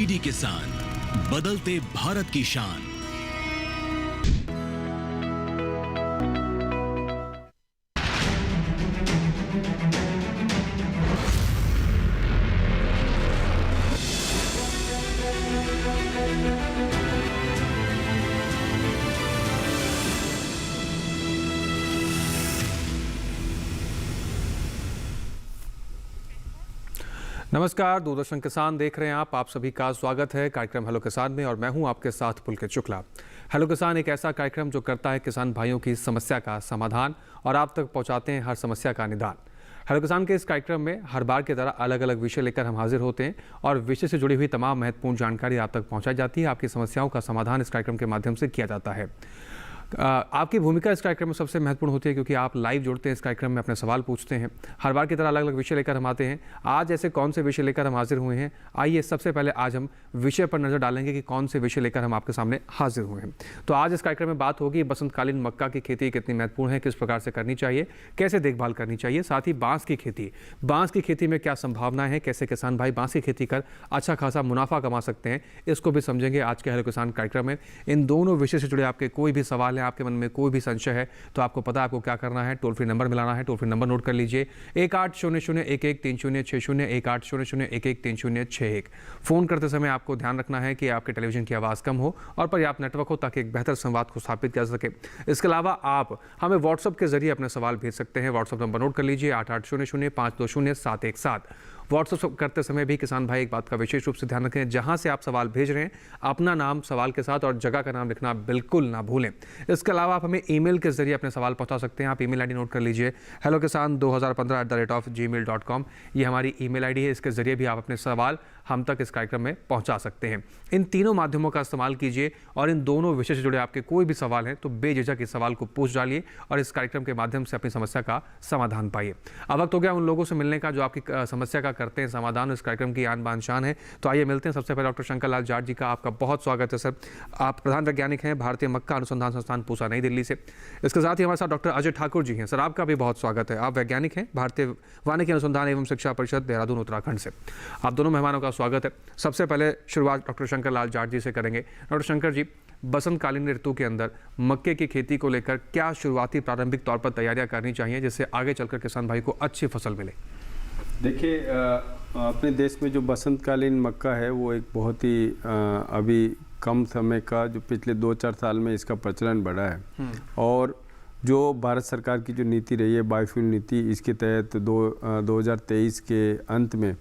DD किसान, बदलते भारत की शान। नमस्कार, दूरदर्शन किसान देख रहे हैं आप सभी का स्वागत है कार्यक्रम हेलो किसान में और मैं हूं आपके साथ पुलकित शुक्ला। हेलो किसान एक ऐसा कार्यक्रम जो करता है किसान भाइयों की समस्या का समाधान और आप तक पहुंचाते हैं हर समस्या का निदान। हेलो किसान के इस कार्यक्रम में हर बार की तरह अलग अलग विषय लेकर हम हाजिर होते हैं और विषय से जुड़ी हुई तमाम महत्वपूर्ण जानकारी आप तक पहुँचाई जाती है। आपकी समस्याओं का समाधान इस कार्यक्रम के माध्यम से किया जाता है। आपकी भूमिका इस कार्यक्रम में सबसे महत्वपूर्ण होती है क्योंकि आप लाइव जुड़ते हैं इस कार्यक्रम में, अपने सवाल पूछते हैं। हर बार की तरह अलग अलग विषय लेकर हम आते हैं। आज ऐसे कौन से विषय लेकर हम हाजिर हुए हैं, आइए सबसे पहले आज हम विषय पर नज़र डालेंगे कि कौन से विषय लेकर हम आपके सामने हाजिर हुए हैं। तो आज इस कार्यक्रम में बात होगी बसंतकालीन मक्का की खेती कितनी महत्वपूर्ण है, किस प्रकार से करनी चाहिए, कैसे देखभाल करनी चाहिए, साथ ही बांस की खेती में क्या संभावना है, कैसे किसान भाई बांस की खेती कर अच्छा खासा मुनाफा कमा सकते हैं, इसको भी समझेंगे आज के हेलो किसान कार्यक्रम में। इन दोनों विषय से जुड़े आपके कोई भी सवाल है, आपके मन में कोई भी संशय है तो आपको पता है आपको क्या करना है, टोल फ्री नंबर मिलाना है। टोल फ्री नंबर नोट कर लीजिए 1800113060, 1800113061। फ़ोन करते समय आपको ध्यान रखना है कि आपके टेलीविज़न की आवाज़ कम हो और पर्याप्त नेटवर्क हो ताकि एक बेहतर संवाद को स्थापित किया जा सके। इसके अलावा आप हमें व्हाट्सएप के जरिए अपने सवाल भेज सकते हैं। व्हाट्सएप नंबर नोट कर लीजिए 8800520717। व्हाट्सएप करते समय भी किसान भाई एक बात का विशेष रूप से ध्यान रखें, जहां से आप सवाल भेज रहे हैं अपना नाम सवाल के साथ और जगह का नाम लिखना बिल्कुल ना भूलें। इसके अलावा आप हमें ईमेल के जरिए अपने सवाल पहुंचा सकते हैं। आप ईमेल आईडी नोट कर लीजिए hellokisan2015@gmail.com। ये हमारी ईमेल आईडी है, इसके जरिए भी आप अपने सवाल हम तक इस कार्यक्रम में पहुंचा सकते हैं। इन तीनों माध्यमों का इस्तेमाल कीजिए और इन दोनों विषय से जुड़े आपके कोई भी सवाल हैं तो बेझिझक इस सवाल को पूछ डालिए और इस कार्यक्रम के माध्यम से अपनी समस्या का समाधान पाइए। अब वक्त हो गया उन लोगों से मिलने का जो आपकी समस्या का करते हैं समाधान। इस कार्यक्रम की आन बान शान है। तो आइए मिलते हैं। सबसे पहले डॉक्टर शंकर लाल जाट जी का आपका बहुत स्वागत है सर। आप प्रधान वैज्ञानिक हैं भारतीय मक्का अनुसंधान संस्थान पूसा नई दिल्ली से। इसके साथ ही हमारे साथ डॉक्टर अजय ठाकुर जी हैं। सर आपका भी बहुत स्वागत है। आप वैज्ञानिक हैं भारतीय वानिकी अनुसंधान एवं शिक्षा परिषद देहरादून उत्तराखंड से। आप दोनों मेहमानों का स्वागत है। सबसे पहले शुरुआत डॉक्टर शंकर लाल जाट जी से करेंगे। डॉक्टर शंकर जी, बसंतकालीन ऋतु के अंदर मक्के की खेती को लेकर क्या शुरुआती प्रारंभिक तौर पर तैयारियां करनी चाहिए जिससे आगे चलकर किसान भाई को अच्छी फसल मिले? देखिए, अपने देश में जो बसंतकालीन मक्का है वो एक बहुत ही अभी कम समय का, जो पिछले 2-4 साल में इसका प्रचलन बढ़ा है। और जो भारत सरकार की जो नीति रही है बायोफ्यूल नीति, इसके तहत 2023 के अंत में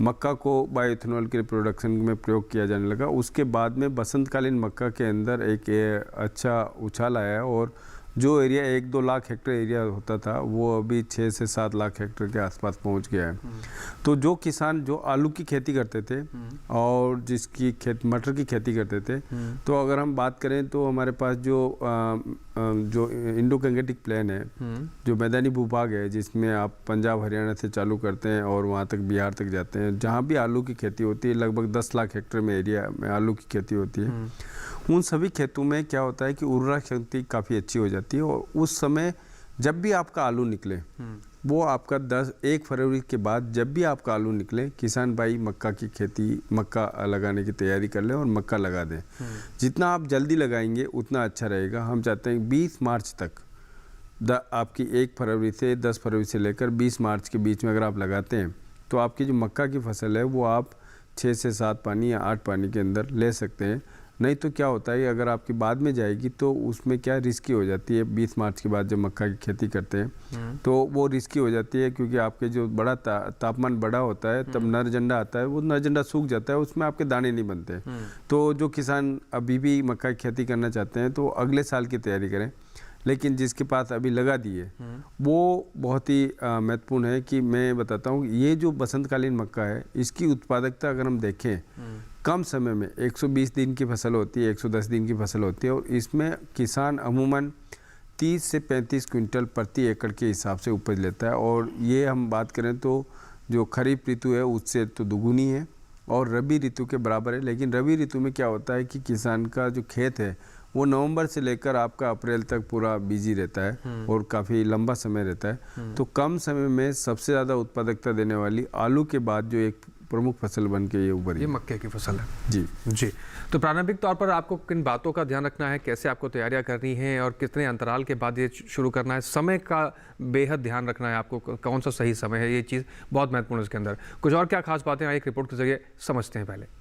मक्का को बायोइथेनॉल के प्रोडक्शन में प्रयोग किया जाने लगा। उसके बाद में बसंतकालीन मक्का के अंदर एक अच्छा उछाल आया और जो एरिया 1-2 लाख हेक्टेयर एरिया होता था वो अभी 6 से 7 लाख हेक्टेयर के आसपास पहुंच गया है। तो जो किसान जो आलू की खेती करते थे और जिसकी मटर की खेती करते थे, तो अगर हम बात करें तो हमारे पास जो इंडो गंगेटिक प्लेन है, जो मैदानी भूभाग है, जिसमें आप पंजाब हरियाणा से चालू करते हैं और वहाँ तक बिहार तक जाते हैं, जहाँ भी आलू की खेती होती है, लगभग 10 लाख हेक्टेयर में एरिया में आलू की खेती होती है। उन सभी खेतों में क्या होता है कि उर्वरा शक्ति काफ़ी अच्छी हो जाती है और उस समय जब भी आपका आलू निकले, वो आपका 1 फरवरी के बाद जब भी आपका आलू निकले, किसान भाई मक्का की खेती, मक्का लगाने की तैयारी कर लें और मक्का लगा दें। जितना आप जल्दी लगाएंगे उतना अच्छा रहेगा। हम चाहते हैं 20 मार्च तक आपकी 1 फरवरी से 10 फरवरी से लेकर 20 मार्च के बीच में अगर आप लगाते हैं तो आपकी जो मक्का की फसल है वो आप 6 से 7 पानी या 8 पानी के अंदर ले सकते हैं। नहीं तो क्या होता है, अगर आपकी बाद में जाएगी तो उसमें क्या रिस्की हो जाती है। 20 मार्च के बाद जब मक्का की खेती करते हैं तो वो रिस्की हो जाती है, क्योंकि आपके जो बड़ा तापमान बड़ा होता है तब नर झंडा आता है, वो नर झंडा सूख जाता है, उसमें आपके दाने नहीं बनते। तो जो किसान अभी भी मक्का की खेती करना चाहते हैं तो अगले साल की तैयारी करें। लेकिन जिसके पास अभी लगा दिए वो बहुत ही महत्वपूर्ण है कि मैं बताता हूँ, ये जो बसंतकालीन मक्का है इसकी उत्पादकता अगर हम देखें, कम समय में 120 दिन की फसल होती है, 110 दिन की फसल होती है और इसमें किसान अमूमन 30 से 35 क्विंटल प्रति एकड़ के हिसाब से उपज लेता है। और ये हम बात करें तो जो खरीफ ऋतु है उससे तो दुगुनी है और रबी ऋतु के बराबर है। लेकिन रबी ऋतु में क्या होता है कि किसान का जो खेत है वो नवंबर से लेकर आपका अप्रैल तक पूरा बिजी रहता है और काफ़ी लंबा समय रहता है। तो कम समय में सबसे ज़्यादा उत्पादकता देने वाली आलू के बाद जो एक प्रमुख फसल बन के ये उभरी ये है। मक्के की फसल है। जी जी, तो प्रारंभिक तौर पर आपको किन बातों का ध्यान रखना है, कैसे आपको तैयारियां करनी है और कितने अंतराल के बाद ये शुरू करना है? समय का बेहद ध्यान रखना है आपको, कौन सा सही समय है, ये चीज़ बहुत महत्वपूर्ण है इसके अंदर। कुछ और क्या खास बातें एक रिपोर्ट के जरिए समझते हैं पहले।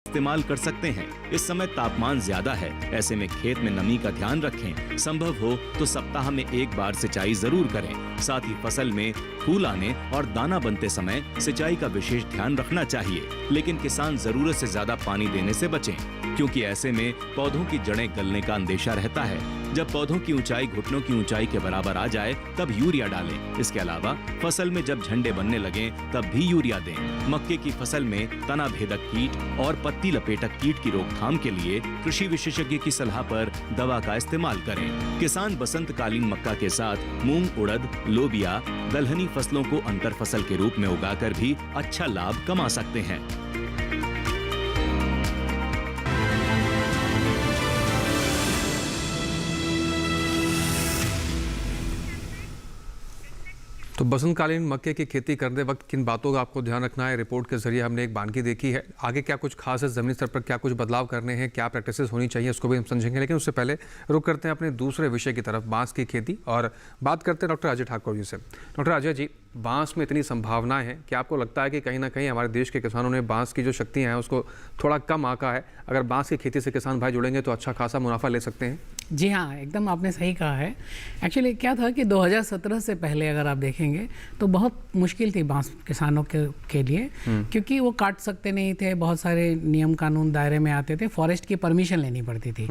इस्तेमाल कर सकते हैं। इस समय तापमान ज्यादा है, ऐसे में खेत में नमी का ध्यान रखें। संभव हो तो सप्ताह में एक बार सिंचाई जरूर करें। साथ ही फसल में फूल आने और दाना बनते समय सिंचाई का विशेष ध्यान रखना चाहिए, लेकिन किसान जरूरत से ज्यादा पानी देने से बचें, क्योंकि ऐसे में पौधों की जड़ें गलने का अंदेशा रहता है। जब पौधों की ऊंचाई घुटनों की ऊंचाई के बराबर आ जाए तब यूरिया डालें। इसके अलावा फसल में जब झंडे बनने लगे तब भी यूरिया दें। मक्के की फसल में तना भेदक कीट और पत्ती लपेटक कीट की रोकथाम के लिए कृषि विशेषज्ञ की सलाह पर दवा का इस्तेमाल करें। किसान बसंतकालीन मक्का के साथ मूंग, उड़द, लोबिया, दलहनी फसलों को अंतर फसल के रूप में उगाकर भी अच्छा लाभ कमा सकते हैं। तो बसंतकालीन मक्के की खेती करते वक्त किन बातों का आपको ध्यान रखना है? रिपोर्ट के जरिए हमने एक बानगी देखी है। आगे क्या कुछ खास है, ज़मीनी स्तर पर क्या कुछ बदलाव करने हैं, क्या प्रैक्टिसेस होनी चाहिए, उसको भी हम समझेंगे। लेकिन उससे पहले रुक करते हैं अपने दूसरे विषय की तरफ, बांस की खेती, और बात करते हैं डॉक्टर अजय ठाकुर जी से। डॉक्टर अजय जी, बांस में इतनी संभावनाएं हैं कि आपको लगता है कि कहीं ना कहीं हमारे देश के किसानों ने बांस की जो शक्तियाँ हैं उसको थोड़ा कम आंका है? अगर बांस की खेती से किसान भाई जुड़ेंगे तो अच्छा खासा मुनाफा ले सकते हैं? जी हाँ, एकदम आपने सही कहा है। एक्चुअली क्या था कि 2017 से पहले अगर आप देखेंगे तो बहुत मुश्किल थी बांस किसानों के लिए, क्योंकि वो काट सकते नहीं थे, बहुत सारे नियम कानून दायरे में आते थे, फॉरेस्ट की परमिशन लेनी पड़ती थी।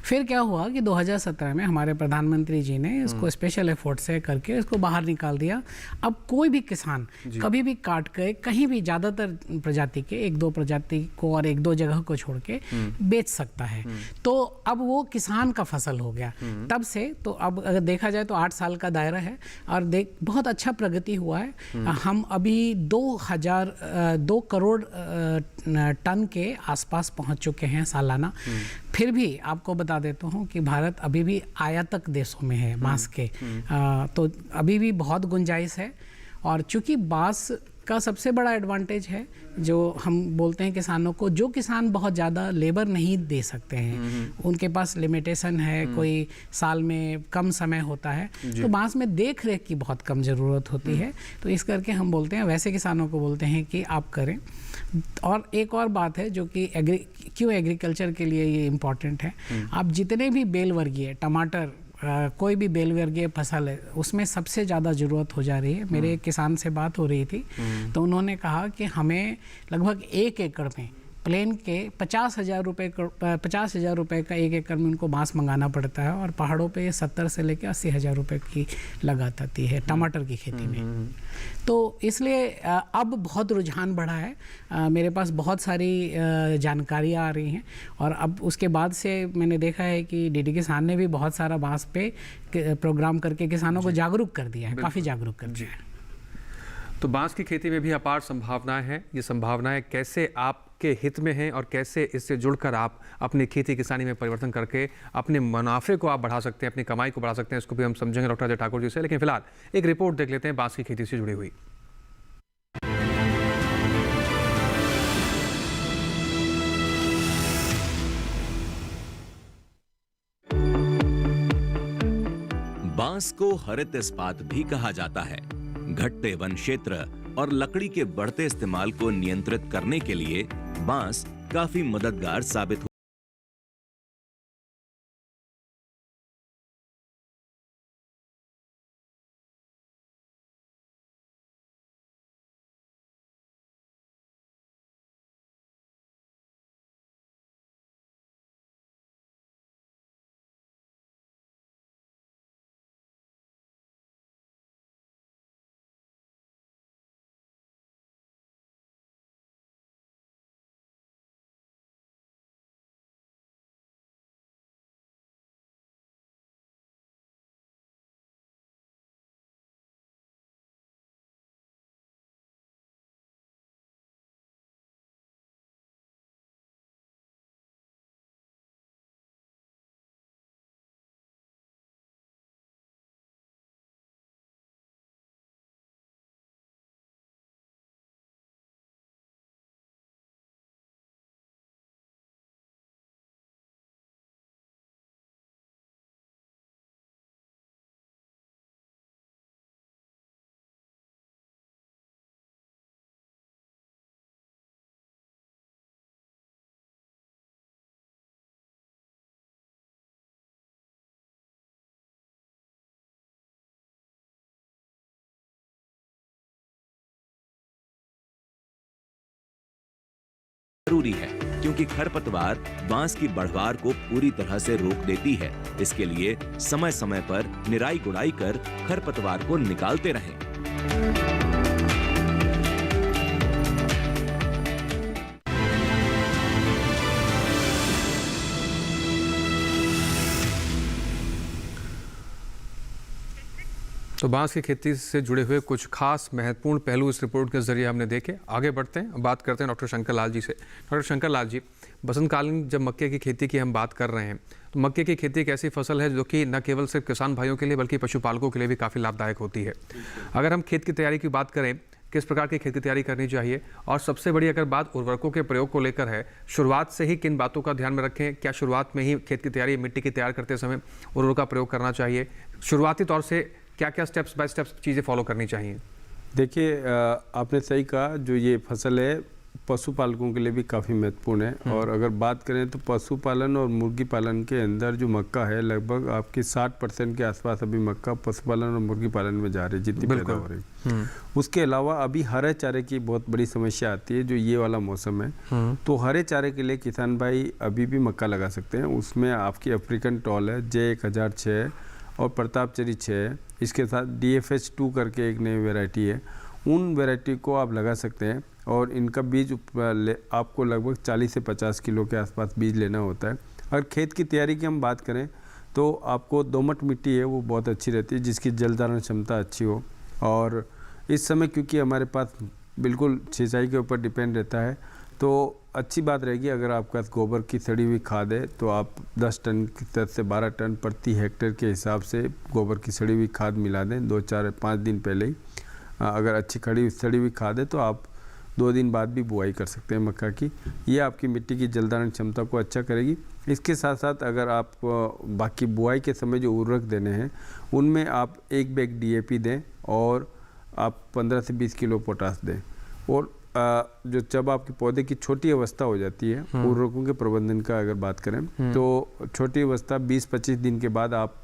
फिर क्या हुआ कि 2017 में हमारे प्रधानमंत्री जी ने इसको स्पेशल एफर्ट से करके इसको बाहर निकाल दिया। अब कोई भी किसान कभी भी काट के कहीं भी, ज़्यादातर प्रजाति के 1-2 प्रजाति को और 1-2 जगह को छोड़ के बेच सकता है। तो अब वो किसान का फसल हो गया तब से। तो अब अगर देखा जाए तो 8 साल का दायरा है और बहुत अच्छा प्रगति हुआ है। हम अभी 2 करोड़ टन के आसपास पहुंच चुके हैं सालाना। फिर भी आपको बता देता हूं कि भारत अभी भी आयातक देशों में है बांस के। तो अभी भी बहुत गुंजाइश है। और चूंकि बांस का सबसे बड़ा एडवांटेज है, जो हम बोलते हैं किसानों को, जो किसान बहुत ज़्यादा लेबर नहीं दे सकते हैं, उनके पास लिमिटेशन है, कोई साल में कम समय होता है, तो बांस में देख रेख की बहुत कम ज़रूरत होती है। तो इस करके हम बोलते हैं, वैसे किसानों को बोलते हैं कि आप करें। और एक और बात है जो कि क्यों एग्रीकल्चर के लिए ये इम्पॉर्टेंट है, आप जितने भी बेल वर्गीय, टमाटर, कोई भी बेल वर्गीय फसल है, उसमें सबसे ज़्यादा ज़रूरत हो जा रही है। मेरे एक किसान से बात हो रही थी तो उन्होंने कहा कि हमें लगभग 1 एकड़ में प्लेन के 50,000 रुपये का 1 एकड़ में उनको बांस मंगाना पड़ता है, और पहाड़ों पे 70 से लेकर 80,000 रुपये की लागत आती है टमाटर की खेती में। तो इसलिए अब बहुत रुझान बढ़ा है। मेरे पास बहुत सारी जानकारियाँ आ रही हैं, और अब उसके बाद से मैंने देखा है कि डीडी किसान ने भी बहुत सारा बांस पे प्रोग्राम करके किसानों को जागरूक कर दिया है, काफ़ी जागरूक कर दिया है। तो बांस की खेती में भी अपार संभावनाएं हैं। ये संभावनाएं कैसे आपके हित में हैं और कैसे इससे जुड़कर आप अपनी खेती किसानी में परिवर्तन करके अपने मुनाफे को आप बढ़ा सकते हैं, अपनी कमाई को बढ़ा सकते हैं, इसको भी हम समझेंगे डॉक्टर अजय ठाकुर जी से। लेकिन फिलहाल एक रिपोर्ट देख लेते हैं बांस की खेती से जुड़ी हुई। बांस को हरित इस्पात भी कहा जाता है। घटते वन क्षेत्र और लकड़ी के बढ़ते इस्तेमाल को नियंत्रित करने के लिए बांस काफी मददगार साबित जरूरी है, क्योंकि खरपतवार बांस की बढ़वार को पूरी तरह से रोक देती है। इसके लिए समय समय पर निराई गुड़ाई कर खरपतवार को निकालते रहें। तो बांस की खेती से जुड़े हुए कुछ खास महत्वपूर्ण पहलू इस रिपोर्ट के जरिए हमने देखे। आगे बढ़ते हैं, बात करते हैं डॉक्टर शंकर लाल जी से। डॉक्टर शंकर लाल जी, बसंतकालीन जब मक्के की खेती की हम बात कर रहे हैं तो मक्के की खेती एक ऐसी फसल है जो कि न केवल सिर्फ किसान भाइयों के लिए बल्कि पशुपालकों के लिए भी काफ़ी लाभदायक होती है। अगर हम खेत की तैयारी की बात करें, किस प्रकार की खेत की तैयारी करनी चाहिए, और सबसे बड़ी अगर बात उर्वरकों के प्रयोग को लेकर है, शुरुआत से ही किन बातों का ध्यान में रखें? क्या शुरुआत में ही खेत की तैयारी, मिट्टी की तैयार करते समय उर्वरक का प्रयोग करना चाहिए? शुरुआती तौर से क्या क्या स्टेप्स बाय स्टेप्स चीज़ें फॉलो करनी चाहिए? देखिए, आपने सही कहा, जो ये फसल है पशुपालकों के लिए भी काफ़ी महत्वपूर्ण है। और अगर बात करें तो पशुपालन और मुर्गी पालन के अंदर जो मक्का है, लगभग आपकी 60% के आसपास अभी मक्का पशुपालन और मुर्गी पालन में जा रही है, जितनी पैदा हो रही है। उसके अलावा अभी हरे चारे की बहुत बड़ी समस्या आती है, जो ये वाला मौसम है। तो हरे चारे के लिए किसान भाई अभी भी मक्का लगा सकते हैं। उसमें आपकी अफ्रीकन टॉल है, J1006 और प्रताप चेरी 6, इसके साथ DFH2 करके एक नई वैरायटी है, उन वैरायटी को आप लगा सकते हैं। और इनका बीज आपको लगभग 40 से 50 किलो के आसपास बीज लेना होता है। अगर खेत की तैयारी की हम बात करें तो आपको दोमट मिट्टी है वो बहुत अच्छी रहती है, जिसकी जल धारण क्षमता अच्छी हो। और इस समय क्योंकि हमारे पास बिल्कुल सिंचाई के ऊपर डिपेंड रहता है, तो अच्छी बात रहेगी अगर आपके पास गोबर की सड़ी हुई खाद है तो आप 10 टन से 12 टन प्रति हेक्टेयर के हिसाब से गोबर की सड़ी हुई खाद मिला दें 2-4-5 दिन पहले ही। अगर अच्छी सड़ी हुई खाद है तो आप 2 दिन बाद भी बुआई कर सकते हैं मक्का की। ये आपकी मिट्टी की जल धारण क्षमता को अच्छा करेगी। इसके साथ साथ अगर आप बाकी बुआई के समय जो उर्वरक देने हैं उनमें आप 1 बैग DAP दें और आप 15 से 20 किलो पोटास दें। और जो जब आपके पौधे की छोटी अवस्था हो जाती है, उर्वरकों के प्रबंधन का अगर बात करें तो छोटी अवस्था 20-25 दिन के बाद आप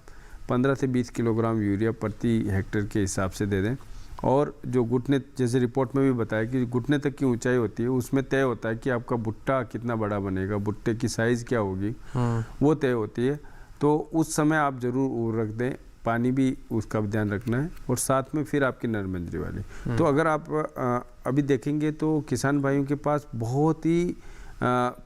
15 से 20 किलोग्राम यूरिया प्रति हेक्टेयर के हिसाब से दे दें। और जो घुटने, जैसे रिपोर्ट में भी बताया कि घुटने तक की ऊंचाई होती है, उसमें तय होता है कि आपका भुट्टा कितना बड़ा बनेगा, भुट्टे की साइज़ क्या होगी, वो तय होती है। तो उस समय आप ज़रूर उर्वरक दें, पानी भी उसका ध्यान रखना है, और साथ में फिर आपकी नरमंजरी वाली। तो अगर आप अभी देखेंगे तो किसान भाइयों के पास बहुत ही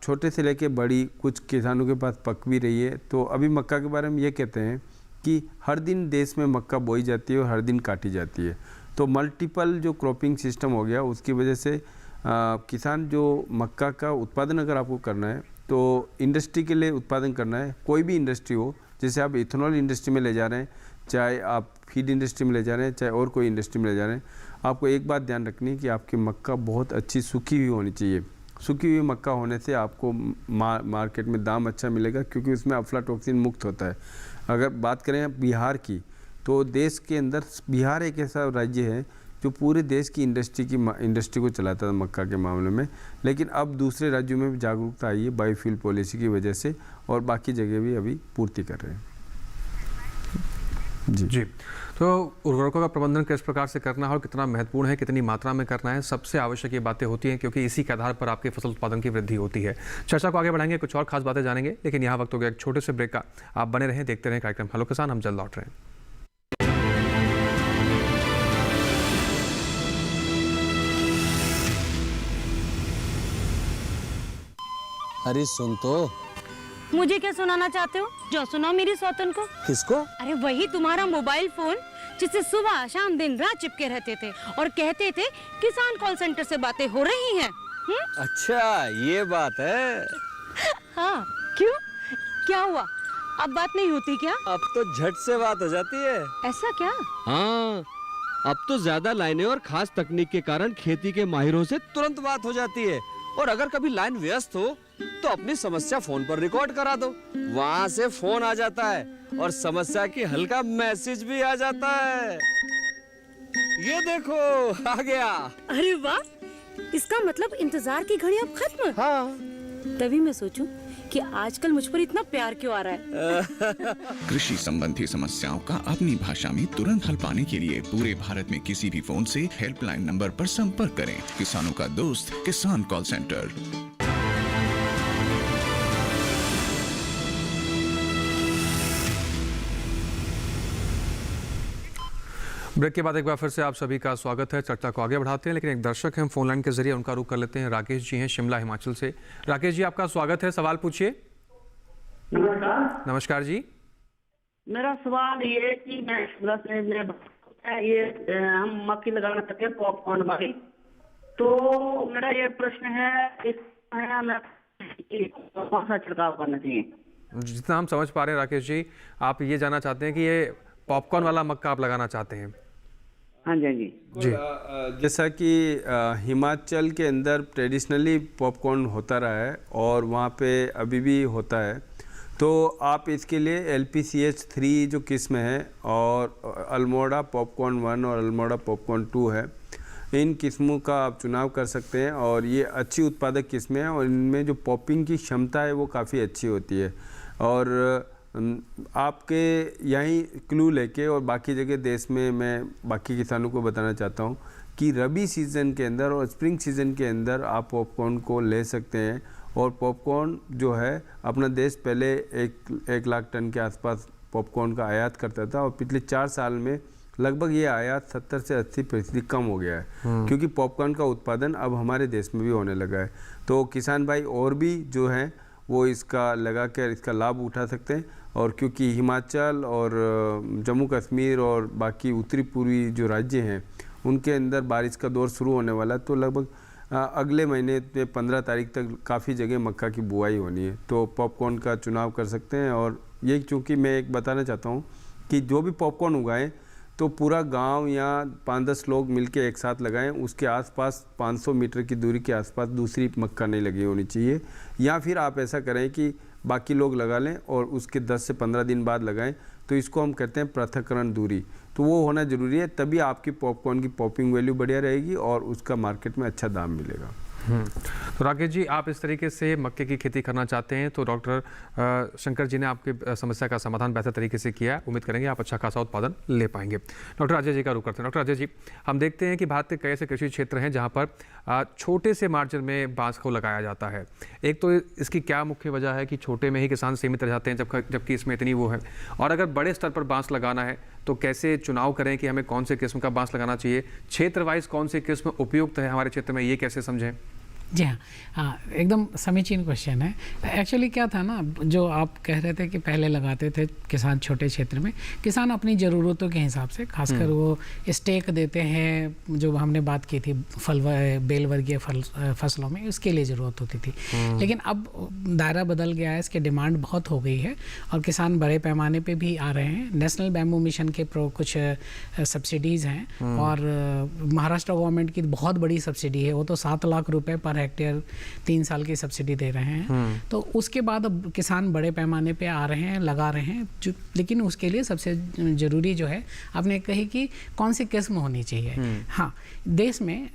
छोटे से लेके बड़ी, कुछ किसानों के पास पक भी रही है। तो अभी मक्का के बारे में ये कहते हैं कि हर दिन देश में मक्का बोई जाती है और हर दिन काटी जाती है। तो मल्टीपल जो क्रॉपिंग सिस्टम हो गया, उसकी वजह से किसान जो मक्का का उत्पादन अगर आपको करना है तो इंडस्ट्री के लिए उत्पादन करना है, कोई भी इंडस्ट्री हो, जैसे आप इथेनॉल इंडस्ट्री में ले जा रहे हैं, चाहे आप फीड इंडस्ट्री में ले जा रहे हैं, चाहे और कोई इंडस्ट्री में ले जा रहे हैं, आपको एक बात ध्यान रखनी है कि आपकी मक्का बहुत अच्छी सूखी हुई होनी चाहिए। सूखी हुई मक्का होने से आपको मार्केट में दाम अच्छा मिलेगा, क्योंकि उसमें अफ्लाटॉक्सिन मुक्त होता है। अगर बात करें बिहार की, तो देश के अंदर बिहार एक ऐसा राज्य है जो पूरे देश की इंडस्ट्री को चलाता था मक्का के मामले में। लेकिन अब दूसरे राज्यों में भी जागरूकता आई है बायोफ्यूल पॉलिसी की वजह से, और बाकी जगह भी अभी पूर्ति कर रहे हैं। जी, तो उर्वरकों का प्रबंधन किस प्रकार से करना है और कितना महत्वपूर्ण है, कितनी मात्रा में करना है, सबसे आवश्यक ये बातें होती हैं, क्योंकि इसी के आधार पर आपके फसल उत्पादन की वृद्धि होती है। चर्चा को आगे बढ़ाएंगे, कुछ और खास बातें जानेंगे, लेकिन यहाँ वक्त हो गया एक छोटे से ब्रेक का। आप बने रहें, देखते रहें कार्यक्रम हेलो किसान। हम जल्द लौट रहे हैं। अरे सुन तो। मुझे क्या सुनाना चाहते हो? जो सुनाओ मेरी सौतन को। किसको? अरे वही तुम्हारा मोबाइल फोन, जिससे सुबह शाम दिन रात चिपके रहते थे और कहते थे किसान कॉल सेंटर से बातें हो रही हैं। अच्छा ये बात है। हाँ, क्यों, क्या हुआ? अब बात नहीं होती क्या? अब तो झट से बात हो जाती है। ऐसा क्या? हाँ, अब तो ज्यादा लाइनें और खास तकनीक के कारण खेती के माहिरों से तुरंत बात हो जाती है। और अगर कभी लाइन व्यस्त हो तो अपनी समस्या फोन पर रिकॉर्ड करा दो, वहाँ से फोन आ जाता है और समस्या की हल का मैसेज भी आ जाता है। ये देखो आ गया। अरे वाह, इसका मतलब इंतजार की घड़ी अब खत्म। हाँ, तभी मैं सोचूं कि आजकल मुझ पर इतना प्यार क्यों आ रहा है। कृषि संबंधी समस्याओं का अपनी भाषा में तुरंत हल पाने के लिए पूरे भारत में किसी भी फोन से हेल्पलाइन नंबर पर संपर्क करें। किसानों का दोस्त किसान कॉल सेंटर। ब्रेक के बाद एक बार फिर से आप सभी का स्वागत है। चर्चा को आगे बढ़ाते हैं, लेकिन एक दर्शक हैं फोन लाइन के जरिए, उनका रुख कर लेते हैं। राकेश जी हैं शिमला हिमाचल से। राकेश जी, आपका स्वागत है, सवाल पूछिए। नमस्कार। नमस्कार जी। मेरा सवाल ये है कि मैं शिमला से ये हम मक्की लगाना चाहते हैं पॉपकॉर्न वाली, तो मेरा ये प्रश्न है कौन सा छिड़काव करना चाहिए? जितना हम समझ पा रहे हैं राकेश जी, आप ये जानना चाहते हैं कि ये पॉपकॉर्न वाला मक्का आप लगाना चाहते हैं। हाँ जी, हाँ जी जी। जैसा कि हिमाचल के अंदर ट्रेडिशनली पॉपकॉर्न होता रहा है और वहाँ पे अभी भी होता है, तो आप इसके लिए LPCH 3 जो किस्म है और अल्मोड़ा पॉपकॉर्न 1 और अल्मोड़ा पॉपकॉर्न 2 है, इन किस्मों का आप चुनाव कर सकते हैं और ये अच्छी उत्पादक किस्में हैं और इनमें जो पॉपिंग की क्षमता है वो काफ़ी अच्छी होती है। और आपके यहीं क्लू लेके और बाकी जगह देश में मैं बाकी किसानों को बताना चाहता हूँ कि रबी सीज़न के अंदर और स्प्रिंग सीज़न के अंदर आप पॉपकॉर्न को ले सकते हैं। और पॉपकॉर्न जो है, अपना देश पहले एक लाख टन के आसपास पॉपकॉर्न का आयात करता था और पिछले 4 साल में लगभग ये आयात 70 से 80% कम हो गया है, क्योंकि पॉपकॉर्न का उत्पादन अब हमारे देश में भी होने लगा है। तो किसान भाई और भी जो हैं वो इसका लगा कर इसका लाभ उठा सकते हैं। और क्योंकि हिमाचल और जम्मू कश्मीर और बाकी उत्तरी पूर्वी जो राज्य हैं उनके अंदर बारिश का दौर शुरू होने वाला है, तो लगभग अगले महीने में 15 तारीख तक काफ़ी जगह मक्का की बुआई होनी है, तो पॉपकॉर्न का चुनाव कर सकते हैं। और ये चूँकि मैं एक बताना चाहता हूँ कि जो भी पॉपकॉर्न उगाएं तो पूरा गांव या 5-10 लोग मिलके एक साथ लगाएं, उसके आसपास 500 मीटर की दूरी के आसपास दूसरी मक्का नहीं लगी होनी चाहिए। या फिर आप ऐसा करें कि बाकी लोग लगा लें और उसके 10 से 15 दिन बाद लगाएं, तो इसको हम कहते हैं पृथक्करण दूरी, तो वो होना ज़रूरी है, तभी आपकी पॉपकॉर्न की पॉपिंग वैल्यू बढ़िया रहेगी और उसका मार्केट में अच्छा दाम मिलेगा। तो राकेश जी, आप इस तरीके से मक्के की खेती करना चाहते हैं, तो डॉक्टर शंकर जी ने आपकी समस्या का समाधान बेहतर तरीके से किया है। उम्मीद करेंगे आप अच्छा खासा उत्पादन ले पाएंगे। डॉक्टर अजय जी का रुख करते हैं। डॉक्टर अजय जी, हम देखते हैं कि भारत के कई ऐसे कृषि क्षेत्र हैं जहां पर छोटे से मार्जिन में बांस को लगाया जाता है। एक तो इसकी क्या मुख्य वजह है कि छोटे में ही किसान सीमित रह जाते हैं, जबकि इसमें इतनी वो है, और अगर बड़े स्तर पर बांस लगाना है तो कैसे चुनाव करें कि हमें कौन से किस्म का बांस लगाना चाहिए, क्षेत्र वाइज कौन सी किस्म उपयुक्त है हमारे क्षेत्र में, ये कैसे समझें? जी हाँ, एकदम समीचीन क्वेश्चन है। एक्चुअली क्या था ना, जो आप कह रहे थे कि पहले लगाते थे किसान छोटे क्षेत्र में, किसान अपनी ज़रूरतों के हिसाब से, खासकर वो स्टेक देते हैं, जो हमने बात की थी बेल वर्गीय फसलों में, उसके लिए ज़रूरत होती थी। लेकिन अब दायरा बदल गया है, इसकी डिमांड बहुत हो गई है और किसान बड़े पैमाने पर भी आ रहे हैं। नेशनल बैम्बू मिशन के कुछ सब्सिडीज़ हैं और महाराष्ट्र गवर्नमेंट की बहुत बड़ी सब्सिडी है, वो तो 7 लाख रुपये पर हेक्टेयर 3 साल की सब्सिडी दे रहे हैं। तो उसके बाद अब किसान बड़े पैमाने पे आ रहे हैं, लगा रहे हैं, लेकिन उसके लिए सबसे ज़रूरी जो है, आपने कही कि कौन सी किस्म होनी चाहिए। हाँ, देश में